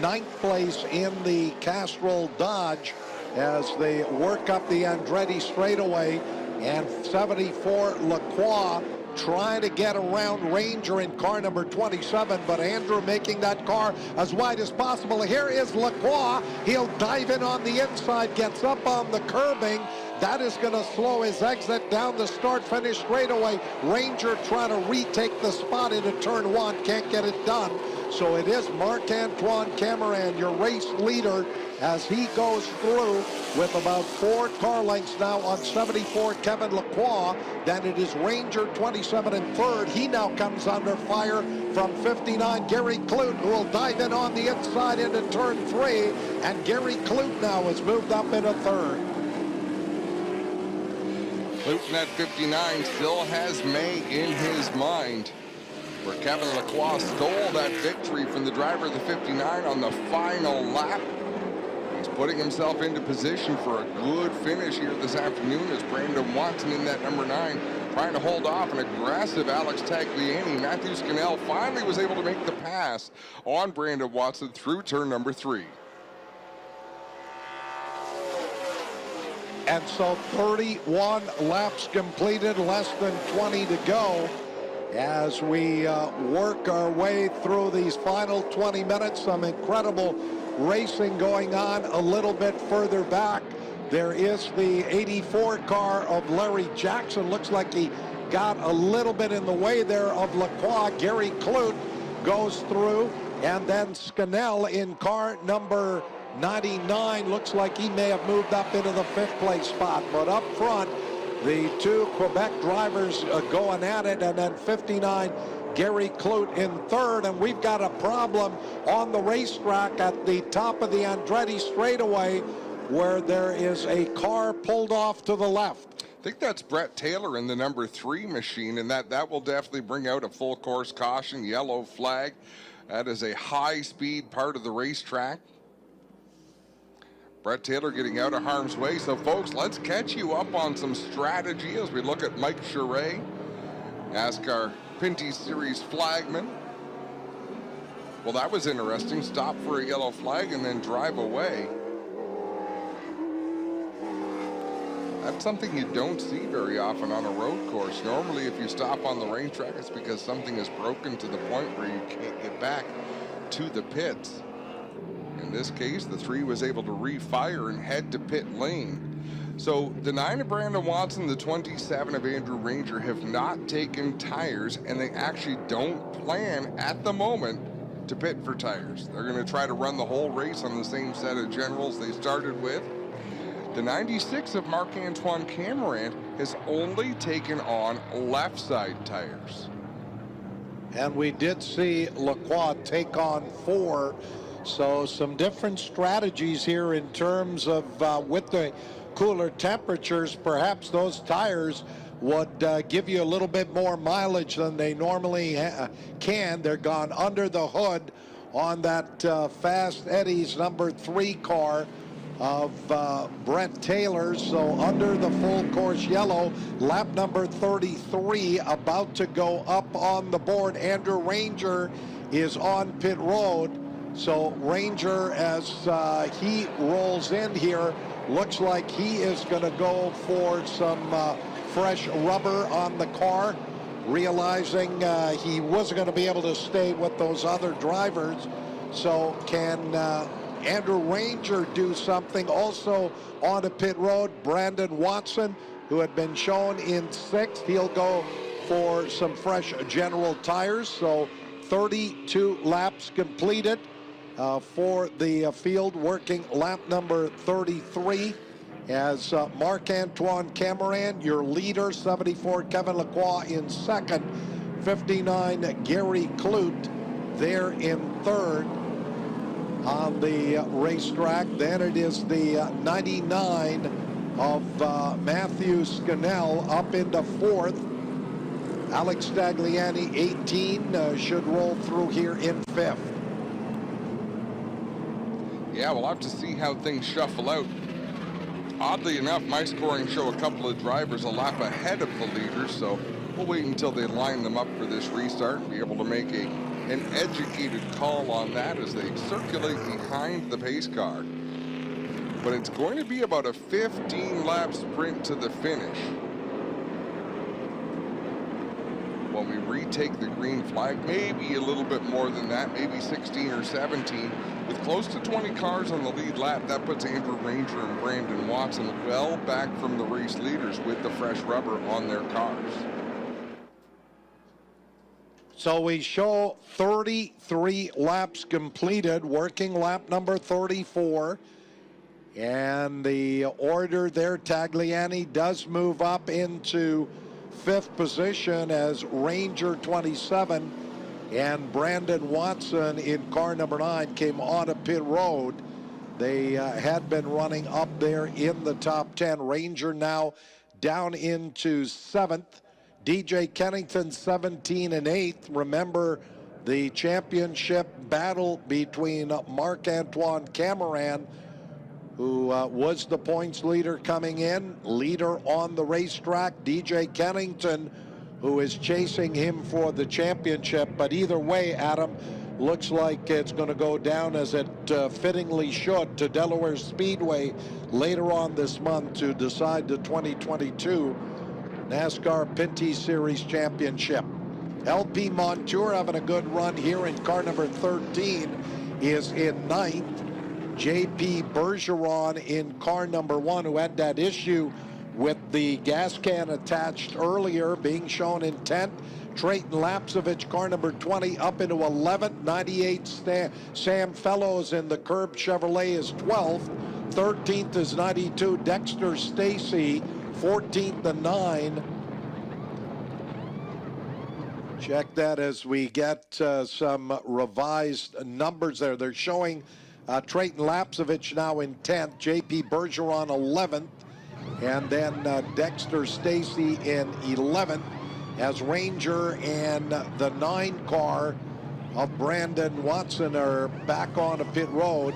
9th place in the Castrol Dodge as they work up the Andretti straightaway. And 74 Lacroix trying to get around Ranger in car number 27, but Andrew making that car as wide as possible. Here is Lacroix. He'll dive in on the inside, gets up on the curbing. That is going to slow his exit down the start-finish straightaway. Ranger trying to retake the spot into turn 1, can't get it done. So it is Marc-Antoine Cameron, your race leader, as he goes through with about 4 car lengths now on 74, Kevin Lacroix. Then it is Ranger 27 in third. He now comes under fire from 59, Gary Clute, who will dive in on the inside into turn 3. And Gary Clute now has moved up into third. Clute at 59 still has May in his mind, where Kevin Lacroix stole that victory from the driver of the 59 on the final lap. He's putting himself into position for a good finish here this afternoon as Brandon Watson in that number 9 trying to hold off an aggressive Alex Tagliani. Matthew Scannell finally was able to make the pass on Brandon Watson through turn number 3. And so 31 laps completed, less than 20 to go as we work our way through these final 20 minutes. Some incredible racing going on a little bit further back. There is the 84 car of Larry Jackson. Looks like he got a little bit in the way there of Lacroix. Gary Clute goes through, and then Scannell in car number 99. Looks like he may have moved up into the 5th place spot, but up front the 2 Quebec drivers going at it, and then 59 Gary Clute in third. And we've got a problem on the racetrack at the top of the Andretti straightaway where there is a car pulled off to the left. I think that's Brett Taylor in the number 3 machine, and that will definitely bring out a full course caution, yellow flag. That is a high-speed part of the racetrack. Brett Taylor getting out of harm's way. So, folks, let's catch you up on some strategy as we look at Mike Charret, NASCAR Pinty Series flagman. Well, that was interesting. Stop for a yellow flag and then drive away. That's something you don't see very often on a road course. Normally, if you stop on the racetrack, it's because something is broken to the point where you can't get back to the pits. In this case, the 3 was able to refire and head to pit lane. So the 9 of Brandon Watson, the 27 of Andrew Ranger have not taken tires, and they actually don't plan at the moment to pit for tires. They're going to try to run the whole race on the same set of generals they started with. The 96 of Marc-Antoine Cameron has only taken on left side tires. And we did see Lacroix take on 4. So some different strategies here in terms of with the cooler temperatures. Perhaps those tires would give you a little bit more mileage than they normally can. They're gone under the hood on that Fast Eddie's number 3 car of Brett Taylor. So under the full course yellow, lap number 33 about to go up on the board. Andrew Ranger is on pit road. So Ranger, as he rolls in here, looks like he is going to go for some fresh rubber on the car, realizing he wasn't going to be able to stay with those other drivers. So can Andrew Ranger do something? Also on the pit road, Brandon Watson, who had been shown in 6th, he'll go for some fresh general tires. So 32 laps completed for the field, working lap number 33 as Marc-Antoine Cameron, your leader, 74 Kevin Lacroix in 2nd, 59 Gary Clute there in 3rd on the racetrack. Then it is the 99 of Matthew Scannell up into 4th. Alex Tagliani, 18, should roll through here in 5th. Yeah, we'll have to see how things shuffle out. Oddly enough, my scoring show a couple of drivers a lap ahead of the leaders, so we'll wait until they line them up for this restart and be able to make an educated call on that as they circulate behind the pace car. But it's going to be about a 15-lap sprint to the finish when we retake the green flag. Maybe a little bit more than that, maybe 16 or 17. With close to 20 cars on the lead lap, that puts Andrew Ranger and Brandon Watson well back from the race leaders with the fresh rubber on their cars. So we show 33 laps completed, working lap number 34. And the order there, Tagliani does move up into 5th position as Ranger 27 and Brandon Watson in car number 9 came on to pit road. They had been running up there in the top 10. Ranger now down into 7th. DJ Kennington 17 and 8th. Remember the championship battle between Marc-Antoine Cameron, who was the points leader coming in, leader on the racetrack. DJ Kennington, who is chasing him for the championship. But either way, Adam, looks like it's going to go down, as it fittingly should, to Delaware Speedway later on this month to decide the 2022 NASCAR Pinty Series Championship. LP Montour having a good run here in car number 13 is in 9th. JP Bergeron in car number 1, who had that issue with the gas can attached earlier, being shown in 10th. Trayton Lapsevich, car number 20, up into 11th. 98 Sam Fellows in the Curb Chevrolet is 12th. 13th is 92 Dexter Stacy. 14th and 9. Check that as we get some revised numbers there. They're showing Trayton Lapsevich now in 10th, JP Bergeron 11th, and then Dexter Stacy in 11th, as Ranger and the 9 car of Brandon Watson are back on a pit road,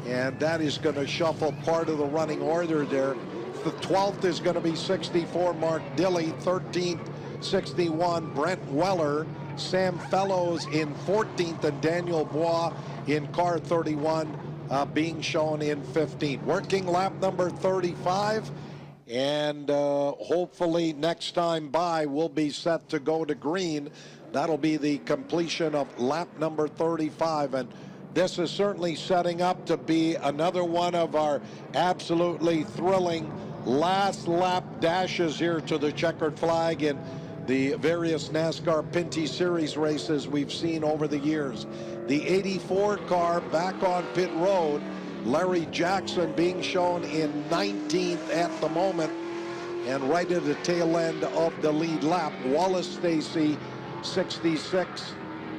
and that is going to shuffle part of the running order there. The 12th is going to be 64 Mark Dilley, 13th 61 Brent Weller, Sam Fellows in 14th, and Daniel Bois in car 31 being shown in 15th. Working lap number 35, and hopefully next time by we'll be set to go to green. That'll be the completion of lap number 35, and this is certainly setting up to be another one of our absolutely thrilling last lap dashes here to the checkered flag in the various NASCAR Pinty Series races we've seen over the years. The 84 car back on pit road, Larry Jackson being shown in 19th at the moment, and right at the tail end of the lead lap. Wallace Stacy, 66,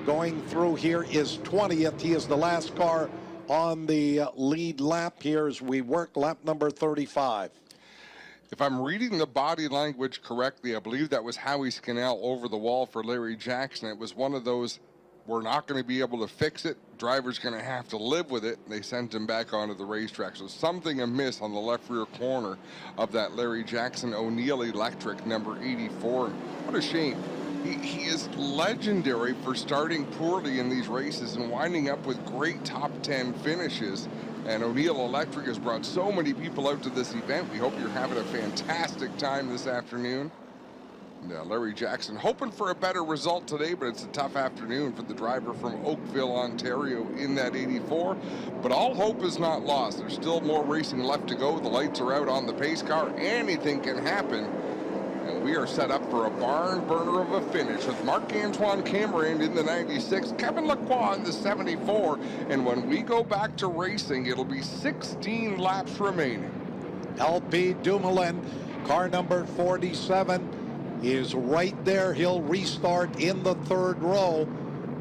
going through here is 20th. He is the last car on the lead lap here as we work lap number 35. If I'm reading the body language correctly, I believe that was Howie Scannell over the wall for Larry Jackson. It was one of those, we're not going to be able to fix it, driver's going to have to live with it. They sent him back onto the racetrack. So something amiss on the left rear corner of that Larry Jackson O'Neill Electric number 84. What a shame. He is legendary for starting poorly in these races and winding up with great top 10 finishes. And O'Neill Electric has brought so many people out to this event. We hope you're having a fantastic time this afternoon. And, Larry Jackson hoping for a better result today, but it's a tough afternoon for the driver from Oakville, Ontario in that 84. But all hope is not lost. There's still more racing left to go. The lights are out on the pace car. Anything can happen. And we are set up for a barn burner of a finish with Marc-Antoine Cameron in the 96, Kevin Lacroix in the 74. And when we go back to racing, it'll be 16 laps remaining. LP Dumoulin, car number 47, is right there. He'll restart in the 3rd row,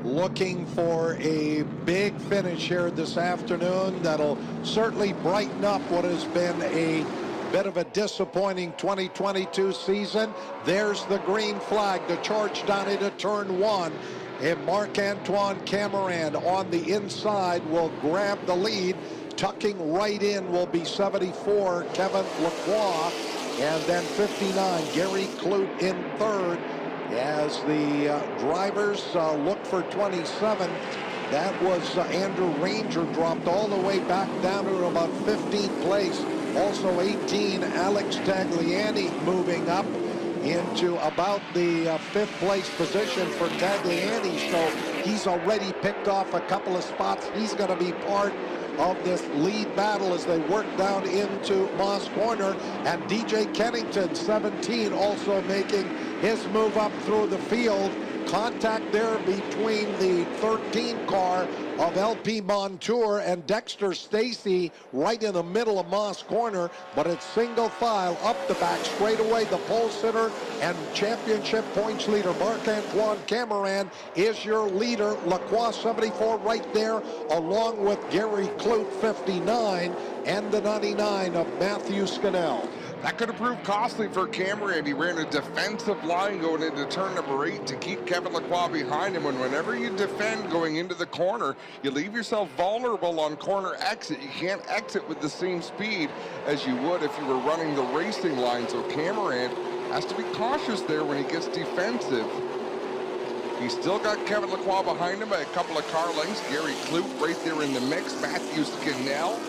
looking for a big finish here this afternoon that'll certainly brighten up what has been a bit of a disappointing 2022 season. There's the green flag, the charge down into turn 1. And Marc-Antoine Cameron on the inside will grab the lead. Tucking right in will be 74, Kevin Lacroix. And then 59, Gary Kloot in 3rd. As the drivers look for 27, that was Andrew Ranger, dropped all the way back down to about 15th place. Also 18, Alex Tagliani moving up into about the 5th place position for Tagliani. So he's already picked off a couple of spots. He's going to be part of this lead battle as they work down into Moss Corner. And DJ Kennington, 17, also making his move up through the field. contact there between the 13 car of LP Montour and Dexter Stacy right in the middle of Moss Corner, but it's single file up the back straightaway. The pole sitter and championship points leader Marc-Antoine Cameron is your leader. Lacroix 74 right there, along with Gary Clute 59 and the 99 of Matthew Scannell. That could have proved costly for Cameron. He ran a defensive line going into turn number 8 to keep Kevin Lacroix behind him. And whenever you defend going into the corner, you leave yourself vulnerable on corner exit. You can't exit with the same speed as you would if you were running the racing line. So Cameron has to be cautious there when he gets defensive. He's still got Kevin Lacroix behind him by a couple of car lengths. Gary Clute right there in the mix. Matthew Scannell.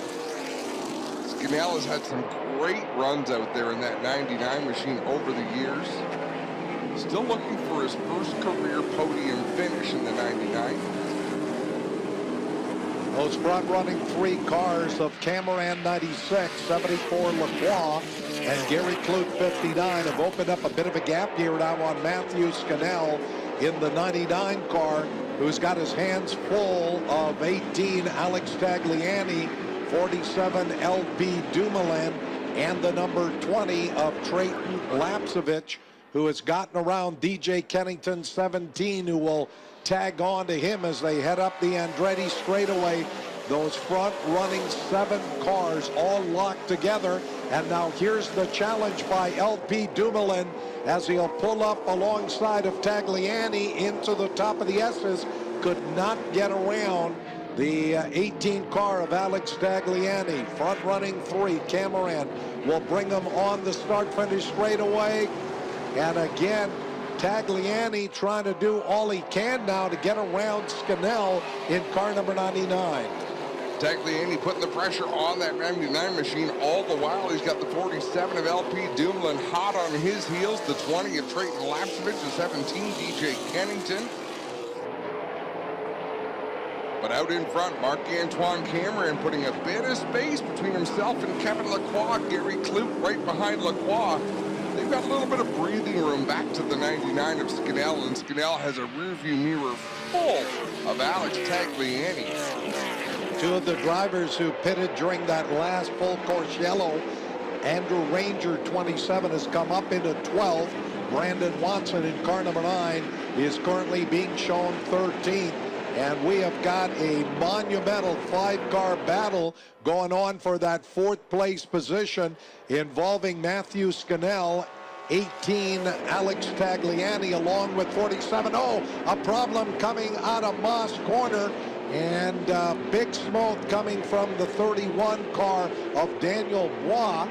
Scannell has had some great runs out there in that 99 machine over the years. Still looking for his first career podium finish in the 99. Those front running 3 cars of Cameron 96, 74 Lacroix, and Gary Clute 59 have opened up a bit of a gap here now on Matthew Scannell in the 99 car, who's got his hands full of 18 Alex Tagliani, 47 LP Dumoulin, and the number 20 of Trayton Lapsevich, who has gotten around DJ Kennington 17, who will tag on to him as they head up the Andretti straightaway. Those front running 7 cars all locked together. And now here's the challenge by LP Dumoulin as he'll pull up alongside of Tagliani into the top of the S's. Could not get around the 18 car of Alex Tagliani. Front running 3, Cameron will bring them on the start-finish straightaway. And again, Tagliani trying to do all he can now to get around Scannell in car number 99. Tagliani putting the pressure on that 99 machine. All the while, he's got the 47 of LP Dumoulin hot on his heels. The 20 of Trayton Lapsevich, the 17, DJ Kennington. But out in front, Marc-Antoine Cameron putting a bit of space between himself and Kevin Lacroix. Gary Clute right behind Lacroix. They've got a little bit of breathing room back to the 99 of Scannell, and Scannell has a rearview mirror full of Alex Tagliani. 2 of the drivers who pitted during that last full course yellow, Andrew Ranger 27 has come up into 12th. Brandon Watson in car number 9 is currently being shown 13th. And we have got a monumental 5-car battle going on for that 4th place position involving Matthew Scannell, 18 Alex Tagliani, along with 47. Oh, a problem coming out of Moss Corner, and big smoke coming from the 31 car of Daniel Bois.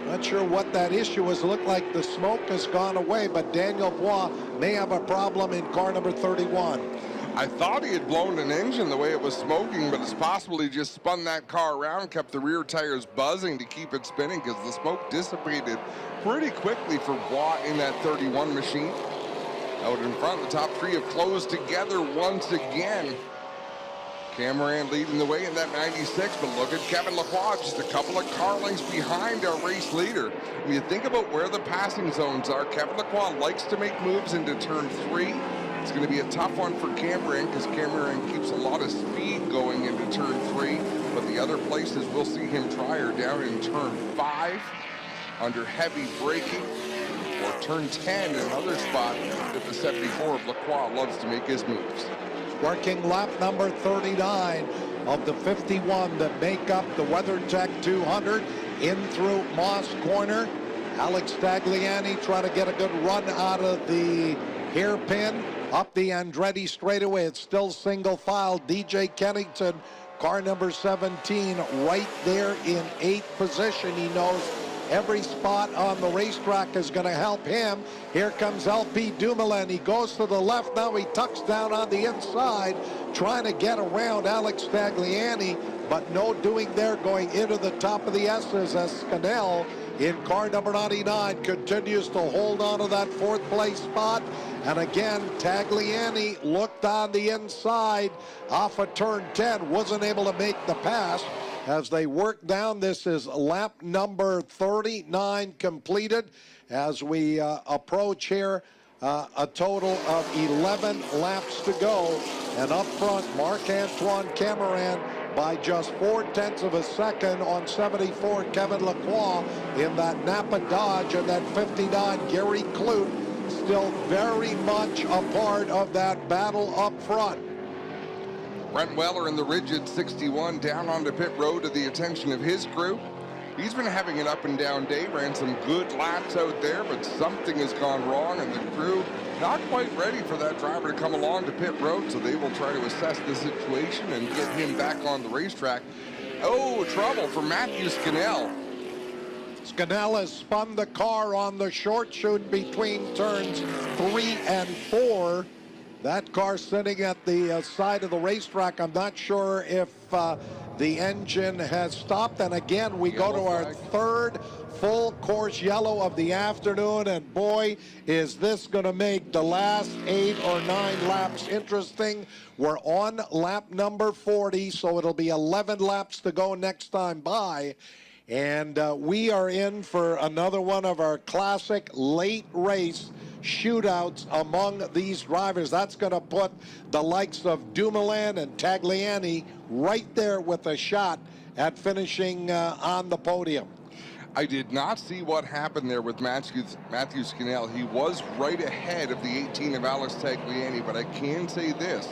Not sure what that issue is. Looked like the smoke has gone away, but Daniel Bois may have a problem in car number 31. I thought he had blown an engine the way it was smoking, but it's possible he just spun that car around, kept the rear tires buzzing to keep it spinning, because the smoke dissipated pretty quickly for Bois in that 31 machine. Out in front, the top 3 have closed together once again. Cameron leading the way in that 96, but look at Kevin Lacroix, just a couple of car lengths behind our race leader. When you think about where the passing zones are, Kevin Lacroix likes to make moves into turn 3. It's going to be a tough one for Cameron, because Cameron keeps a lot of speed going into turn 3, but the other places we'll see him try are down in turn 5 under heavy braking, or turn 10, another spot that the 74 of Lacroix loves to make his moves. Working lap number 39 of the 51 that make up the WeatherTech 200 in through Moss Corner. Alex Tagliani trying to get a good run out of the hairpin. Up the Andretti straightaway, it's still single file. DJ Kennington, car number 17, right there in 8th position. He knows every spot on the racetrack is going to help him. Here comes LP Dumoulin. He goes to the left now. He tucks down on the inside, trying to get around Alex Tagliani, but no doing there, going into the top of the S's as Scannell in car number 99 continues to hold on to that 4th place spot. And again, Tagliani looked on the inside off of turn 10, wasn't able to make the pass as they work down. This is lap number 39 completed as we approach here a total of 11 laps to go. And up front, Marc-Antoine Cameron by just 0.4 of a second on 74 Kevin Lacroix in that Napa Dodge, and that 59 Gary Clute still very much a part of that battle up front. Brent Weller in the rigid 61 down onto pit road to the attention of his crew. He's been having an up and down day, ran some good laps out there, but something has gone wrong, and the crew not quite ready for that driver to come along to pit road, so they will try to assess the situation and get him back on the racetrack. Oh, trouble for Matthew Scannell. Scannell has spun the car on the short chute between turns 3 and 4. That car sitting at the side of the racetrack. I'm not sure if the engine has stopped. And again, we go to our third full course yellow of the afternoon. And boy, is this going to make the last 8 or 9 laps interesting. We're on lap number 40, so it'll be 11 laps to go next time by. And we are in for another one of our classic late race shootouts among these drivers. That's going to put the likes of Dumoulin and Tagliani right there with a shot at finishing on the podium. I did not see what happened there with Matthew Scannell. He was right ahead of the 18 of Alex Tagliani, but I can say this.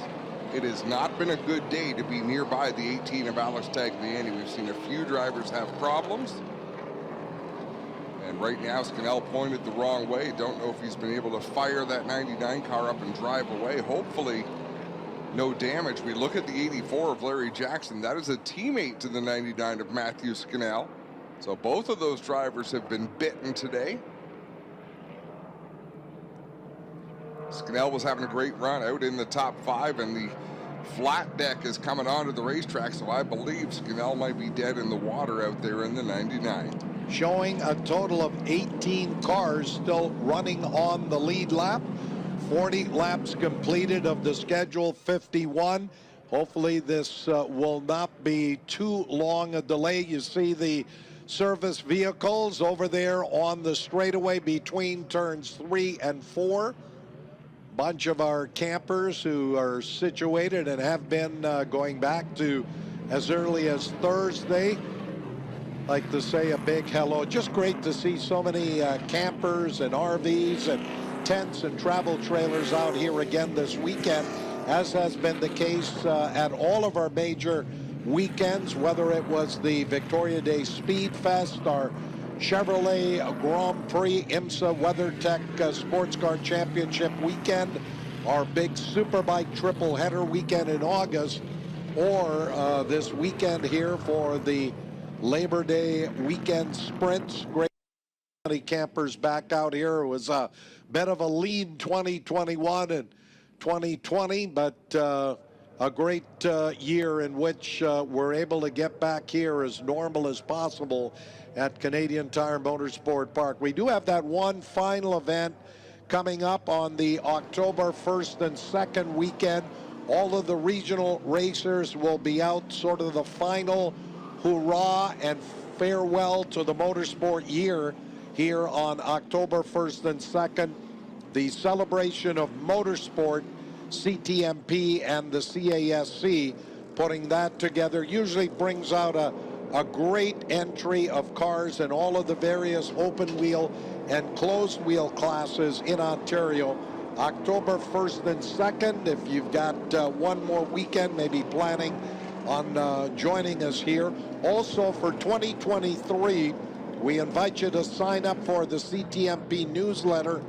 It has not been a good day to be nearby the 18 of Alex Tagliani. We've seen a few drivers have problems. And right now, Scannell pointed the wrong way. Don't know if he's been able to fire that 99 car up and drive away. Hopefully, no damage. We look at the 84 of Larry Jackson. That is a teammate to the 99 of Matthew Scannell. So both of those drivers have been bitten today. Scannell was having a great run out in the top 5, and the flat deck is coming onto the racetrack, so I believe Scannell might be dead in the water out there in the 99. Showing a total of 18 cars still running on the lead lap. 40 laps completed of the scheduled 51. Hopefully this will not be too long a delay. You see the service vehicles over there on the straightaway between turns 3 and 4. Bunch of our campers who are situated and have been going back to as early as Thursday. Like to say a big hello. Just great to see so many campers and RVs and tents and travel trailers out here again this weekend, as has been the case at all of our major weekends, whether it was the Victoria Day Speed Fest, our Chevrolet Grand Prix IMSA WeatherTech Sports Car Championship weekend, our big Superbike triple header weekend in August, or this weekend here for the Labor Day weekend sprints. Great many campers back out here. It was a bit of a lean 2021 and 2020, but a great year in which we're able to get back here as normal as possible at Canadian Tire Motorsport Park. We do have that one final event coming up on the October 1st and 2nd weekend. All of the regional racers will be out, sort of the final hurrah and farewell to the motorsport year here on October 1st and 2nd. The celebration of motorsport, CTMP and the CASC, putting that together, usually brings out a great entry of cars in all of the various open wheel and closed wheel classes in Ontario. October 1st and 2nd, if you've got one more weekend, maybe planning on joining us here. Also for 2023, we invite you to sign up for the CTMP newsletter.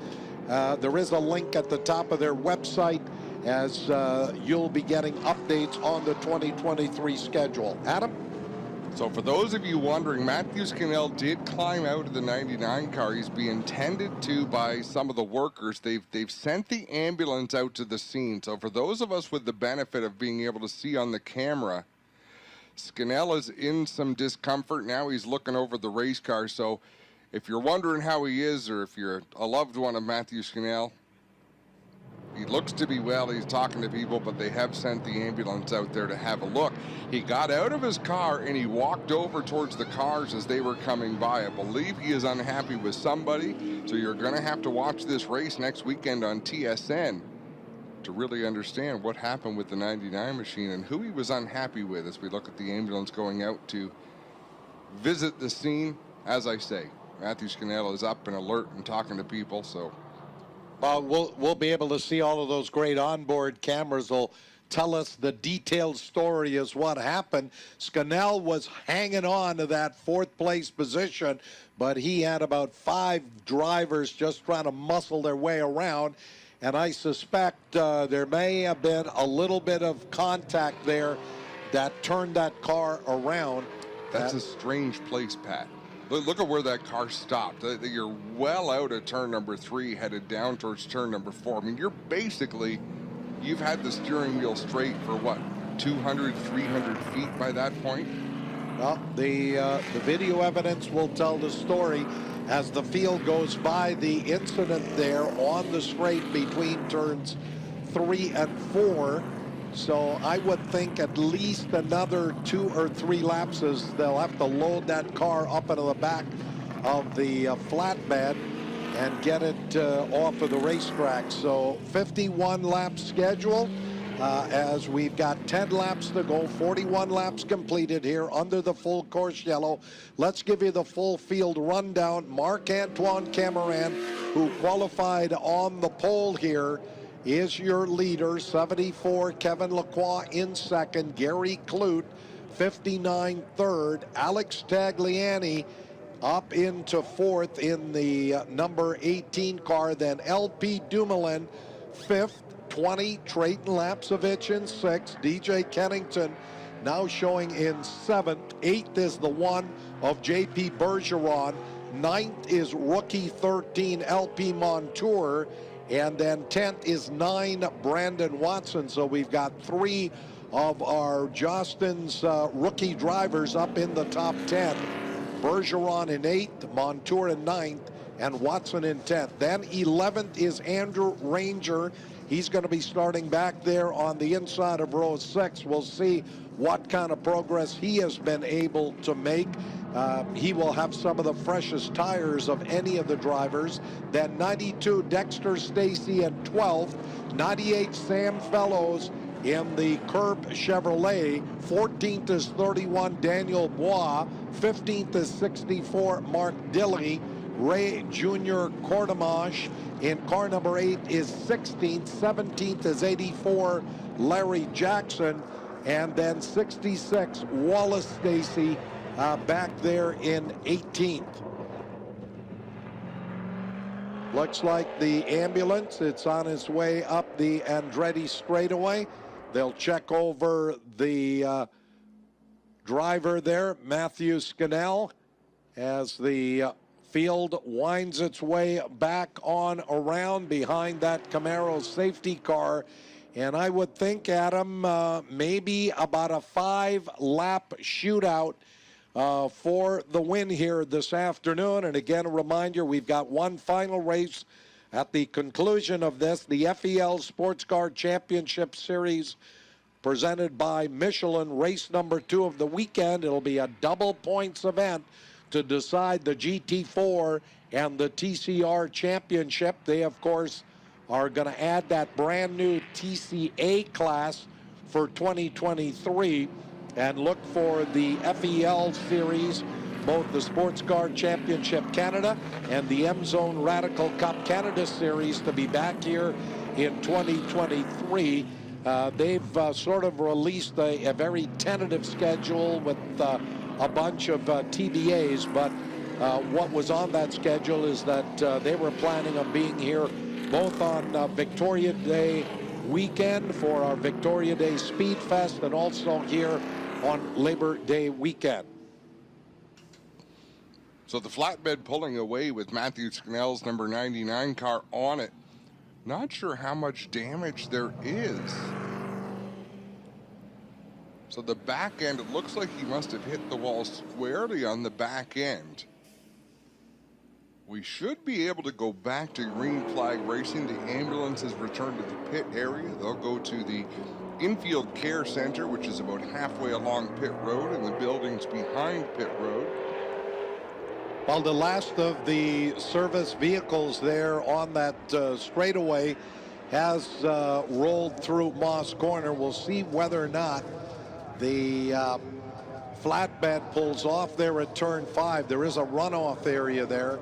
There is a link at the top of their website as you'll be getting updates on the 2023 schedule. Adam? So for those of you wondering, Matthew Scannell did climb out of the 99 car. He's being tended to by some of the workers. They've sent the ambulance out to the scene. So for those of us with the benefit of being able to see on the camera, Scannell is in some discomfort. Now he's looking over the race car. So if you're wondering how he is, or if you're a loved one of Matthew Scannell, He looks to be well. He's talking to people, but they have sent the ambulance out there to have a look. He got out of his car and he walked over towards the cars as they were coming by. I believe he is unhappy with somebody, so you're going to have to watch this race next weekend on TSN to really understand what happened with the 99 machine and who he was unhappy with as we look at the ambulance going out to visit the scene. As I say, Matthew Scannell is up and alert and talking to people, so we'll be able to see all of those great onboard cameras. Will tell us the detailed story as what happened. Scannell was hanging on to that fourth place position, but he had about 5 drivers just trying to muscle their way around. And I suspect there may have been a little bit of contact there that turned that car around. That's a strange place, Pat. Look at where that car stopped. You're well out of turn number 3, headed down towards turn number 4. I mean, you've had the steering wheel straight for what, 200, 300 feet by that point? Well, the video evidence will tell the story as the field goes by the incident there on the straight between turns 3 and 4. So I would think at least another 2 or 3 lapses. They'll have to load that car up into the back of the flatbed and get it off of the racetrack. So 51 lap schedule as we've got 10 laps to go, 41 laps completed here under the full course yellow. Let's give you the full field rundown. Marc-Antoine Cameron, who qualified on the pole here, is your leader. 74, Kevin Lacroix in second. Gary Clute, 59 third. Alex Tagliani up into fourth in the number 18 car. Then LP Dumoulin, fifth. 20, Trayton Lapsovich in sixth. DJ Kennington now showing in seventh. Eighth is the one of JP Bergeron. Ninth is rookie 13, LP Montour. And then 10th is 9, Brandon Watson. So we've got 3 of our Justin's rookie drivers up in the top 10. Bergeron in 8th, Montour in 9th, and Watson in 10th. Then 11th is Andrew Ranger. He's going to be starting back there on the inside of row 6. We'll see what kind of progress he has been able to make. He will have some of the freshest tires of any of the drivers. Then 92, Dexter Stacy in 12th. 98, Sam Fellows in the Curb Chevrolet. 14th is 31, Daniel Bois. 15th is 64, Mark Dilley. Ray Jr. Cordomash in car number 8 is 16th. 17th is 84, Larry Jackson. And then 66, Wallace Stacy back there in 18th. Looks like the ambulance, it's on its way up the Andretti straightaway. They'll check over the driver there, Matthew Scannell, as the field winds its way back on around behind that Camaro safety car. And I would think, Adam, maybe about a 5-lap shootout for the win here this afternoon. And again, a reminder, we've got one final race at the conclusion of this, the FEL Sports Car Championship Series presented by Michelin, race number 2 of the weekend. It'll be a double points event to decide the GT4 and the TCR Championship. They, of course, are going to add that brand new TCA class for 2023 and look for the FEL Series, both the Sports Car Championship Canada and the M-Zone Radical Cup Canada Series to be back here in 2023. They've sort of released a very tentative schedule with a bunch of TBAs, but what was on that schedule is that they were planning on being here both on Victoria Day weekend for our Victoria Day Speed Fest and also here on Labor Day weekend. So the flatbed pulling away with Matthew Scannell's number 99 car on it. Not sure how much damage there is. So the back end, it looks like he must have hit the wall squarely on the back end. We should be able to go back to green flag racing. The ambulances return to the pit area. They'll go to the infield care center, which is about halfway along pit road, and the buildings behind pit road. Well, the last of the service vehicles there on that straightaway has rolled through Moss Corner. We'll see whether or not the flatbed pulls off there at turn 5. There is a runoff area there.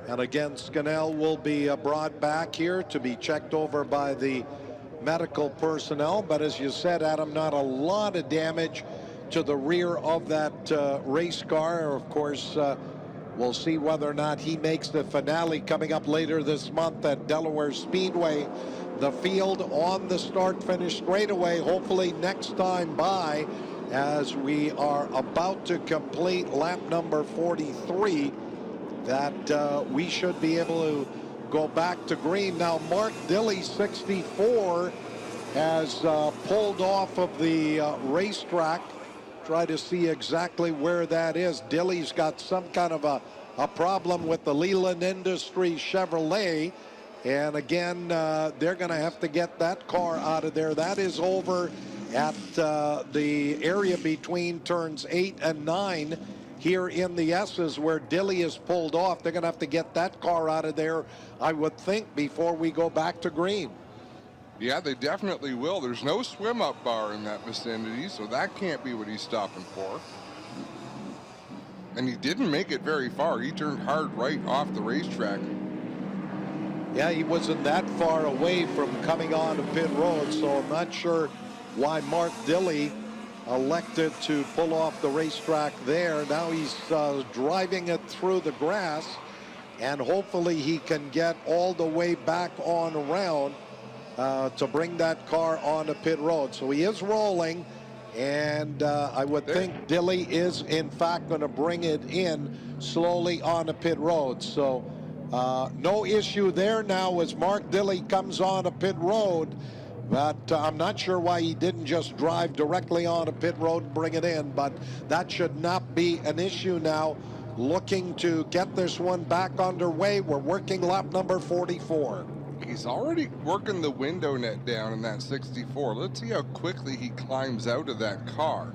And again, Scannell will be brought back here to be checked over by the medical personnel. But as you said, Adam, not a lot of damage to the rear of that race car. Of course, we'll see whether or not he makes the finale coming up later this month at Delaware Speedway. The field on the start-finish straightaway, hopefully next time by, as we are about to complete lap number 43, that we should be able to go back to green. Now, Mark Dilley, 64, has pulled off of the racetrack. Try to see exactly where that is. Dilley's got some kind of a problem with the Leland Industries Chevrolet. And again, they're going to have to get that car out of there. That is over at the area between turns 8 and 9 here in the S's, where Dilley is pulled off. They're going to have to get that car out of there, I would think, before we go back to green. Yeah, they definitely will. There's no swim-up bar in that vicinity, so that can't be what he's stopping for. And he didn't make it very far. He turned hard right off the racetrack. Yeah, he wasn't that far away from coming on to pit road, so I'm not sure why Mark Dilley elected to pull off the racetrack there. Now he's driving it through the grass, and hopefully he can get all the way back on around to bring that car onto pit road. So he is rolling, and I would think Dilley is in fact going to bring it in slowly onto pit road. So no issue there now as Mark Dilley comes onto pit road. But I'm not sure why he didn't just drive directly onto pit road and bring it in. But that should not be an issue now. Looking to get this one back underway. We're working lap number 44. He's already working the window net down in that 64. Let's see how quickly he climbs out of that car.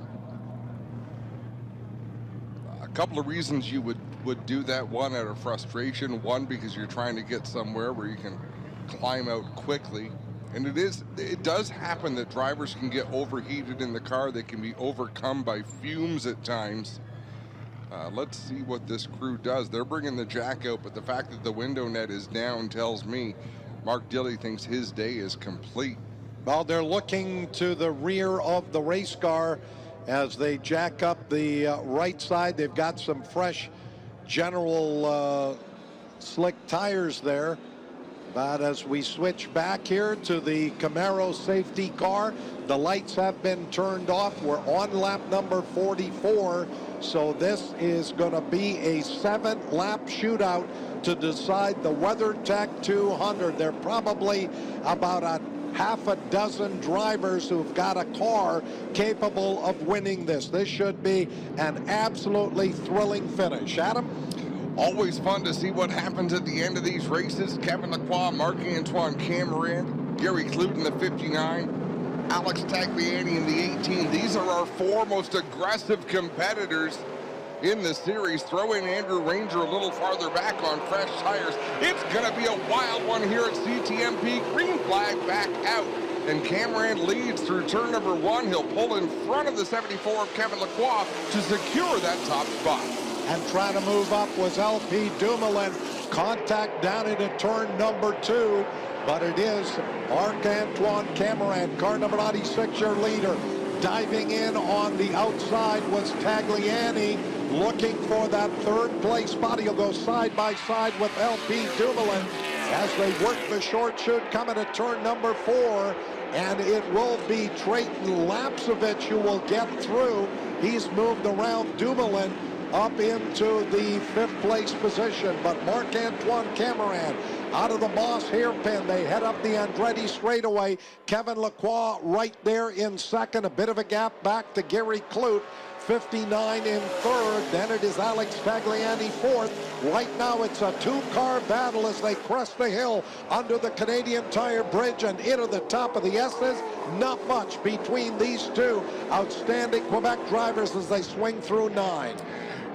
A couple of reasons you would do that. One, out of frustration. One, because you're trying to get somewhere where you can climb out quickly. And it does happen that drivers can get overheated in the car. They can be overcome by fumes at times. Let's see what this crew does. They're bringing the jack out, but the fact that the window net is down tells me Mark Dilley thinks his day is complete. Well, they're looking to the rear of the race car as they jack up the right side. They've got some fresh General slick tires there. But as we switch back here to the Camaro safety car, the lights have been turned off. We're on lap number 44. So this is going to be a 7-lap shootout to decide the WeatherTech 200. There are probably about a half a dozen drivers who've got a car capable of winning this. This should be an absolutely thrilling finish. Adam? Always fun to see what happens at the end of these races. Kevin Lacroix, Marc-Antoine Cameron, Gary Clute in the 59, Alex Tagliani in the 18. These are our 4 most aggressive competitors in the series. Throw in Andrew Ranger a little farther back on fresh tires. It's going to be a wild one here at CTMP. Green flag back out. And Cameron leads through turn number 1. He'll pull in front of the 74 of Kevin Lacroix to secure that top spot. And trying to move up was LP Dumoulin. Contact down into turn number 2. But it is Marc-Antoine Cameron, car number 96, your leader. Diving in on the outside was Tagliani, looking for that 3rd place spot. He'll go side by side with LP Dumoulin as they work the short chute coming to turn number 4. And it will be Trayton Lapsovich who will get through. He's moved around Dumoulin up into the 5th place position, but Marc-Antoine Cameron out of the Moss hairpin. They head up the Andretti straightaway. Kevin Lacroix right there in second. A bit of a gap back to Gary Clute. 59 in third. Then it is Alex Tagliani fourth. Right now it's a two-car battle as they crest the hill under the Canadian Tire Bridge and into the top of the S's. Not much between these two outstanding Quebec drivers as they swing through 9.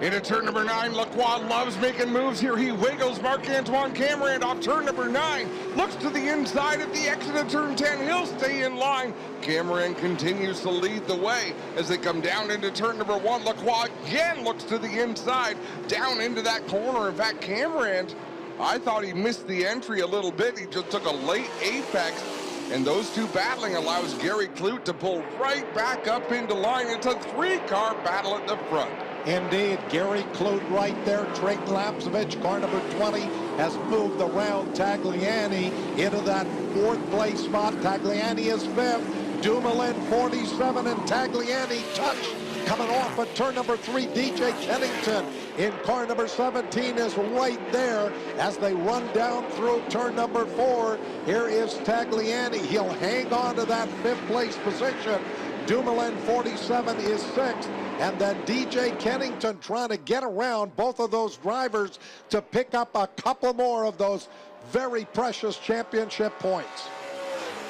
Into turn number 9, Lacroix loves making moves here. He wiggles Marc-Antoine Camerand off turn number 9. Looks to the inside at the exit of turn 10. He'll stay in line. Camerand continues to lead the way as they come down into turn number 1. Lacroix again looks to the inside, down into that corner. In fact, Camerand, I thought he missed the entry a little bit. He just took a late apex. And those two battling allows Gary Clute to pull right back up into line. It's a three-car battle at the front. Indeed, Gary Clute right there. Trayton Lapsevich, car number 20, has moved around Tagliani into that fourth place spot. Tagliani is fifth. Dumoulin 47 and Tagliani touched. Coming off at turn number 3, DJ Kennington in car number 17 is right there as they run down through turn number 4. Here is Tagliani. He'll hang on to that fifth place position. Dumoulin 47 is sixth. And then DJ Kennington trying to get around both of those drivers to pick up a couple more of those very precious championship points.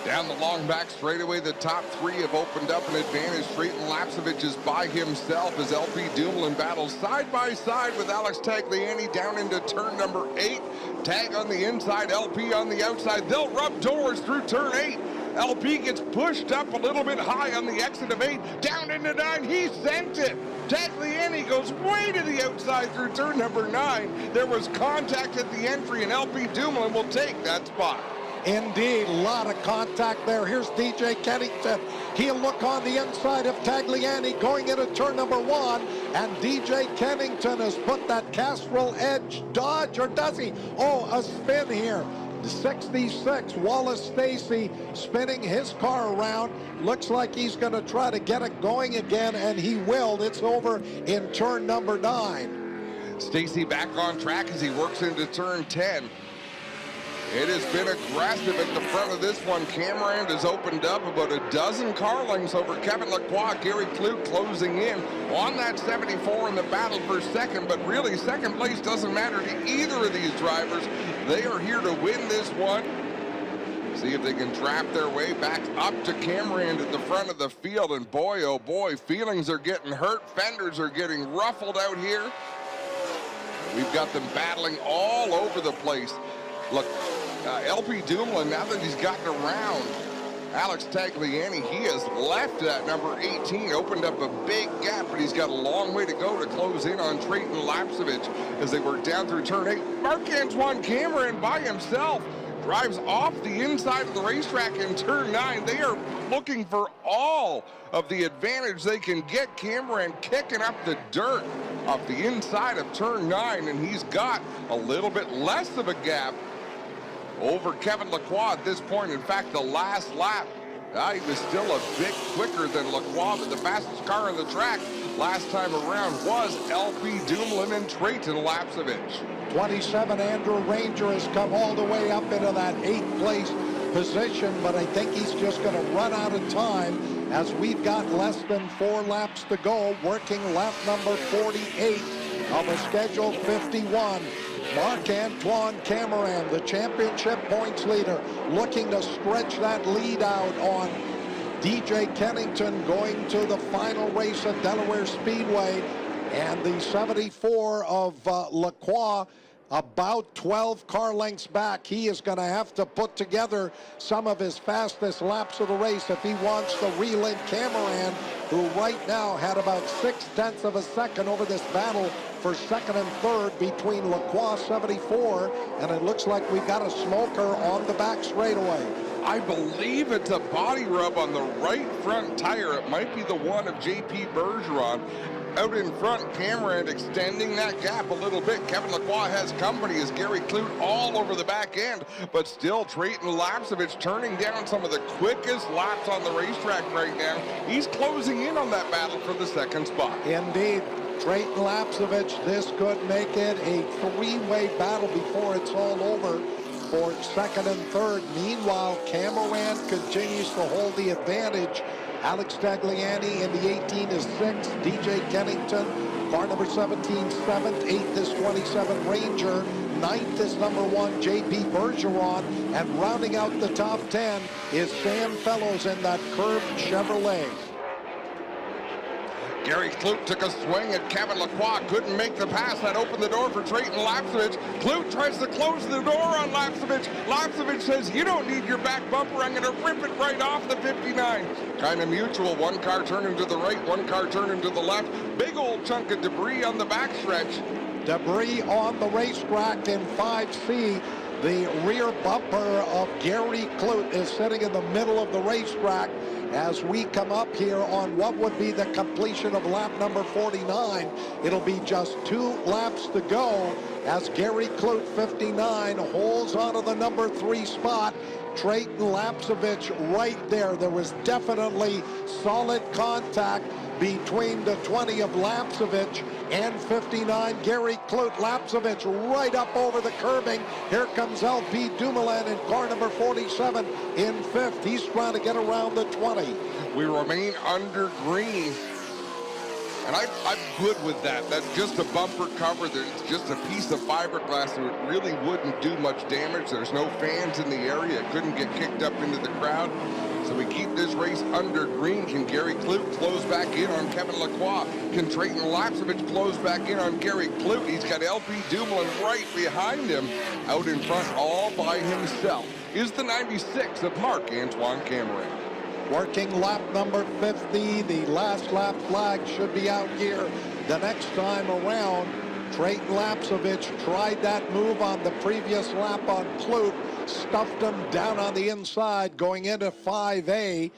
Down the long back straightaway, the top 3 have opened up an advantage. Trayton Lapsevich is by himself as LP Dumoulin battles side by side with Alex Tagliani down into turn number 8. Tag on the inside, LP on the outside. They'll rub doors through turn 8. LP gets pushed up a little bit high on the exit of 8, down into 9. He sent it. Tagliani goes way to the outside through turn number 9. There was contact at the entry, and LP Dumoulin will take that spot. Indeed, a lot of contact there. Here's DJ Kennington. He'll look on the inside of Tagliani going into turn number 1, and DJ Kennington has put that Castrol Edge dodge, or does he? Oh, a spin here. 66, Wallace Stacy spinning his car around. Looks like he's going to try to get it going again, and he will. It's over in turn number 9. Stacy back on track as he works into turn 10. It has been aggressive at the front of this one. Camerand has opened up about a dozen car lengths over Kevin Lacroix. Gary Clute closing in on that 74 in the battle for second, but really second place doesn't matter to either of these drivers. They are here to win this one. See if they can trap their way back up to Camerand at the front of the field. And boy, oh boy, feelings are getting hurt. Fenders are getting ruffled out here. We've got them battling all over the place. Look, LP Dumoulin, now that he's gotten around Alex Tagliani, he has left that number 18, opened up a big gap, but he's got a long way to go to close in on Trayton Lapsevich as they work down through turn 8. Marc-Antoine Camerand by himself drives off the inside of the racetrack in turn 9. They are looking for all of the advantage they can get. Camerand kicking up the dirt off the inside of turn 9, and he's got a little bit less of a gap over Kevin Lacroix at this point. In fact, the last lap, he was still a bit quicker than Lacroix, but the fastest car on the track last time around was LP Dumoulin and Trayton Lapsevich. 27, Andrew Ranger has come all the way up into that 8th place position, but I think he's just going to run out of time as we've got less than 4 laps to go. Working lap number 48 of a scheduled 51. Marc-Antoine Camerand, the championship points leader, looking to stretch that lead out on DJ Kennington going to the final race at Delaware Speedway. And the 74 of Lacroix about 12 car lengths back. He is going to have to put together some of his fastest laps of the race if he wants to reel in Camerand, who right now had about 0.6 of a second over this battle for second and third between Lacroix 74, and it looks like we've got a smoker on the back straightaway. I believe it's a body rub on the right front tire. It might be the one of J.P. Bergeron. Out in front, Camerand extending that gap a little bit. Kevin Lacroix has company as Gary Clute all over the back end, but still Trayton Lapsevich turning down some of the quickest laps on the racetrack right now. He's closing in on that battle for the second spot. Indeed, Trayton Lapsevich, this could make it a 3-way battle before it's all over. for second and third. Meanwhile, Cameron continues to hold the advantage. Alex Tagliani in the 18 is 6th. DJ Kennington, car number 17, 7th. 8th is 27 Ranger. 9th is number 1 JP Bergeron. And rounding out the top 10 is Sam Fellows in that curved Chevrolet. Gary Kloot took a swing at Kevin Lacroix, couldn't make the pass. That opened the door for Trayton Lapsevich. Kloot tries to close the door on Lapsevich. Lapsevich says, you don't need your back bumper, I'm going to rip it right off the 59. Kind of mutual, one car turning to the right, one car turning to the left. Big old chunk of debris on the backstretch. Debris on the racetrack in 5C. The rear bumper of Gary Kloot is sitting in the middle of the racetrack as we come up here on what would be the completion of lap number 49. It'll be just 2 laps to go as Gary Kloot, 59, holds onto the number 3 spot. Trayton Lapsevich right there. There was definitely solid contact between the 20 of Lapsevich and 59 Gary Kloot. Lapsevich right up over the curbing. Here comes LP Dumoulin in car number 47 in 5th. He's trying to get around the 20. We remain under green. And I'm good with that. That's just a bumper cover. It's just a piece of fiberglass, so it really wouldn't do much damage. There's no fans in the area. It couldn't get kicked up into the crowd. So we keep this race under green. Can Gary Kloot close back in on Kevin Lacroix? Can Trayton Lapsevich close back in on Gary Kloot? He's got LP Dumoulin right behind him. Out in front all by himself is the 96 of Marc-Antoine Cameron. Working lap number 50. The last lap flag should be out here the next time around. Trayton Lapsevich tried that move on the previous lap on Kloot, stuffed him down on the inside going into 5A,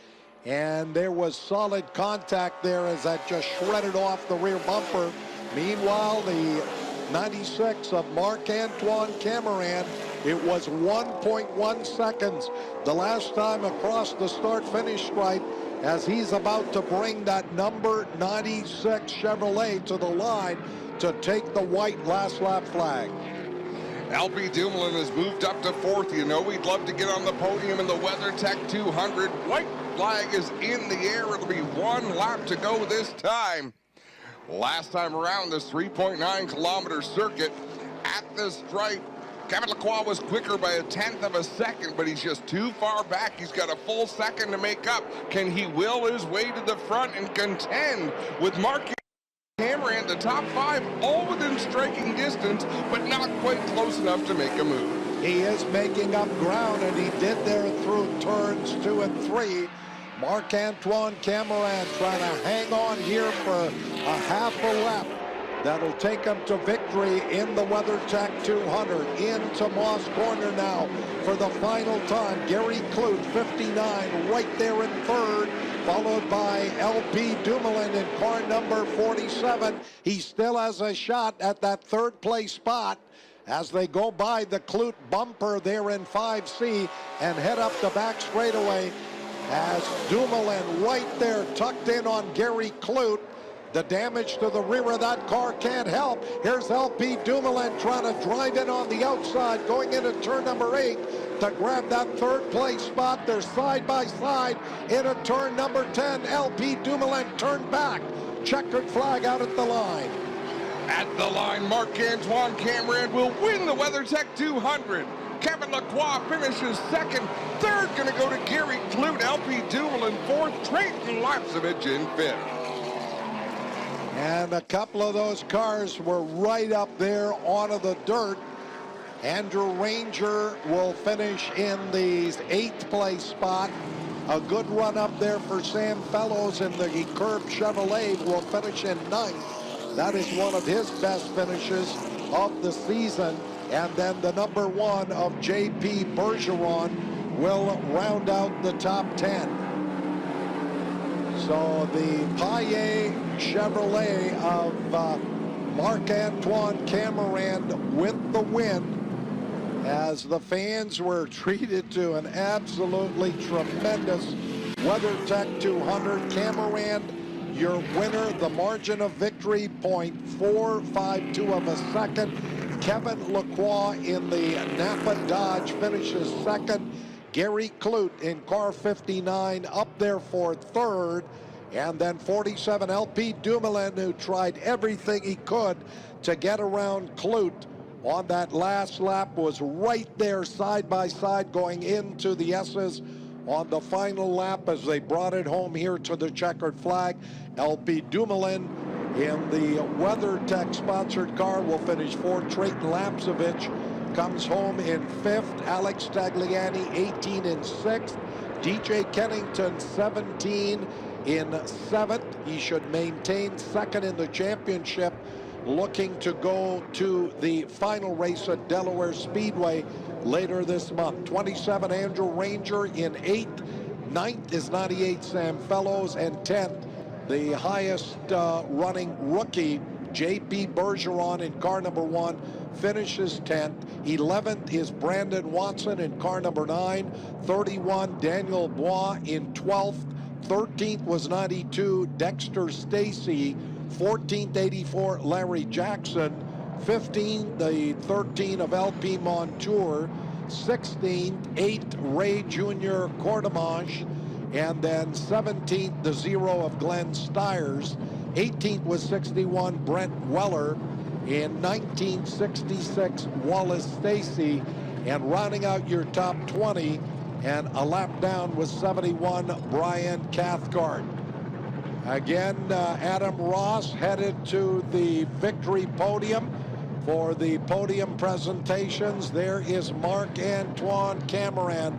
and there was solid contact there as that just shredded off the rear bumper. Meanwhile, the 96 of Marc-Antoine Cameron, it was 1.1 seconds the last time across the start-finish stripe as he's about to bring that number 96 Chevrolet to the line to take the white last lap flag. LP Dumoulin has moved up to 4th. You know we'd love to get on the podium in the WeatherTech 200. White flag is in the air. It'll be 1 lap to go this time. Last time around this 3.9 kilometer circuit at the stripe, Kevin Lacroix was quicker by 1/10 of a second, but he's just too far back. He's got a full second to make up. Can he will his way to the front and contend with Marc Cameron, the top 5, all within striking distance, but not quite close enough to make a move? He is making up ground, and he did there through turns 2 and 3. Marc-Antoine Cameron trying to hang on here for a half a lap. That'll take him to victory in the WeatherTech 200. Into Moss Corner now for the final time. Gary Kloot, 59, right there in 3rd, followed by LP Dumoulin in car number 47. He still has a shot at that 3rd place spot as they go by the Kloot bumper there in 5C and head up the back straightaway as Dumoulin right there tucked in on Gary Kloot. The damage to the rear of that car can't help. Here's LP Dumoulin trying to drive in on the outside, going into turn number 8 to grab that 3rd place spot. They're side by side into turn number 10. LP Dumoulin turned back. Checkered flag out at the line. At the line, Marc-Antoine Cameron will win the WeatherTech 200. Kevin Lacroix finishes 2nd. 3rd going to go to Gary Kloot. LP Dumoulin 4th. Trayton Lapsevich in 5th. And a couple of those cars were right up there onto the dirt. Andrew Ranger will finish in the 8th place spot. A good run up there for Sam Fellows in the curved Chevrolet, will finish in 9th. That is one of his best finishes of the season. And then the number 1 of JP Bergeron will round out the top 10. So the Paillet Chevrolet of Marc-Antoine Cameron with the win, as the fans were treated to an absolutely tremendous WeatherTech 200. Cameron, your winner, the margin of victory, .452 of a second. Kevin Lacroix in the Napa Dodge finishes second. Gary Clute in car 59 up there for third. And then 47 LP Dumoulin, who tried everything he could to get around Clute on that last lap, was right there side by side going into the S's on the final lap as they brought it home here to the checkered flag. LP Dumoulin in the WeatherTech sponsored car will finish fourth. Trayton Lapsevich comes home in fifth. Alex Tagliani 18 in sixth. DJ Kennington 17 in seventh. He should maintain second in the championship, looking to go to the final race at Delaware Speedway later this month. 27 Andrew Ranger in eighth. Ninth is 98 Sam Fellows, and 10th the highest running rookie J.P. Bergeron in car number 1 finishes 10th. 11th is Brandon Watson in car number 9. 31 Daniel Bois in 12th. 13th was 92 Dexter Stacy. 14th 84 Larry Jackson. 15th the 13 of LP Montour. 16th 8 Ray Jr. Cordemanche. And then 17th the 0 of Glenn Stiers. 18th was 61 Brent Weller. In 1966 Wallace Stacy. And rounding out your top 20 and a lap down was 71 Brian Cathcart. Again, Adam Ross headed to the victory podium for the podium presentations. There is Marc-Antoine Cameron.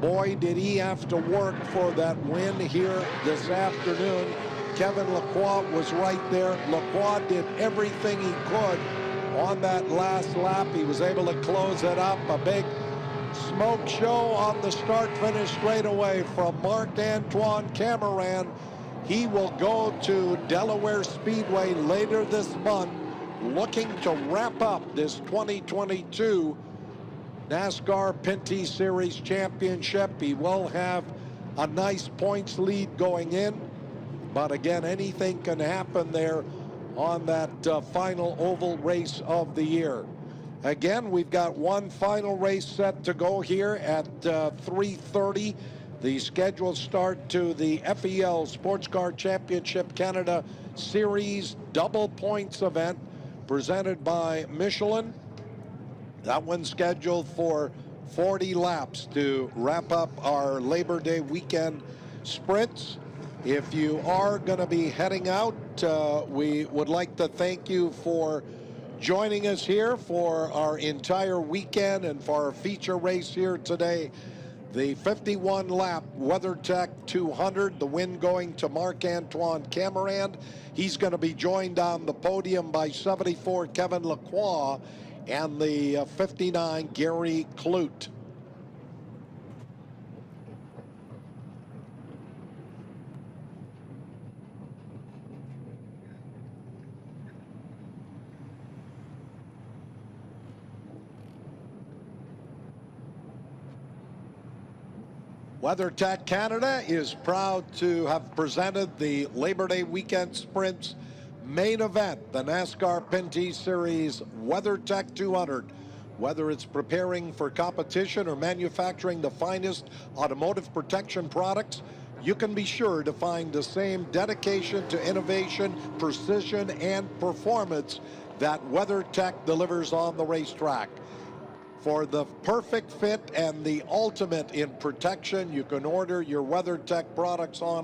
Boy, did he have to work for that win here this afternoon. Kevin Lacroix was right there. Lacroix did everything he could on that last lap. He was able to close it up. A big smoke show on the start-finish straightaway from Marc-Antoine Cameron. He will go to Delaware Speedway later this month, looking to wrap up this 2022 NASCAR Pinty Series Championship. He will have a nice points lead going in, but again, anything can happen there on that final oval race of the year. Again, we've got one final race set to go here at 3:30. The scheduled start to the FEL Sports Car Championship Canada Series double points event presented by Michelin. That one's scheduled for 40 laps to wrap up our Labor Day weekend sprints. If you are going to be heading out, we would like to thank you for joining us here for our entire weekend and for our feature race here today. The 51-lap WeatherTech 200, the win going to Marc-Antoine Cameron. He's going to be joined on the podium by 74 Kevin Lacroix and the 59 Gary Clute. WeatherTech Canada is proud to have presented the Labor Day weekend sprints main event, the NASCAR Pinty Series WeatherTech 200. Whether it's preparing for competition or manufacturing the finest automotive protection products, you can be sure to find the same dedication to innovation, precision, and performance that WeatherTech delivers on the racetrack. For the perfect fit and the ultimate in protection, you can order your WeatherTech products on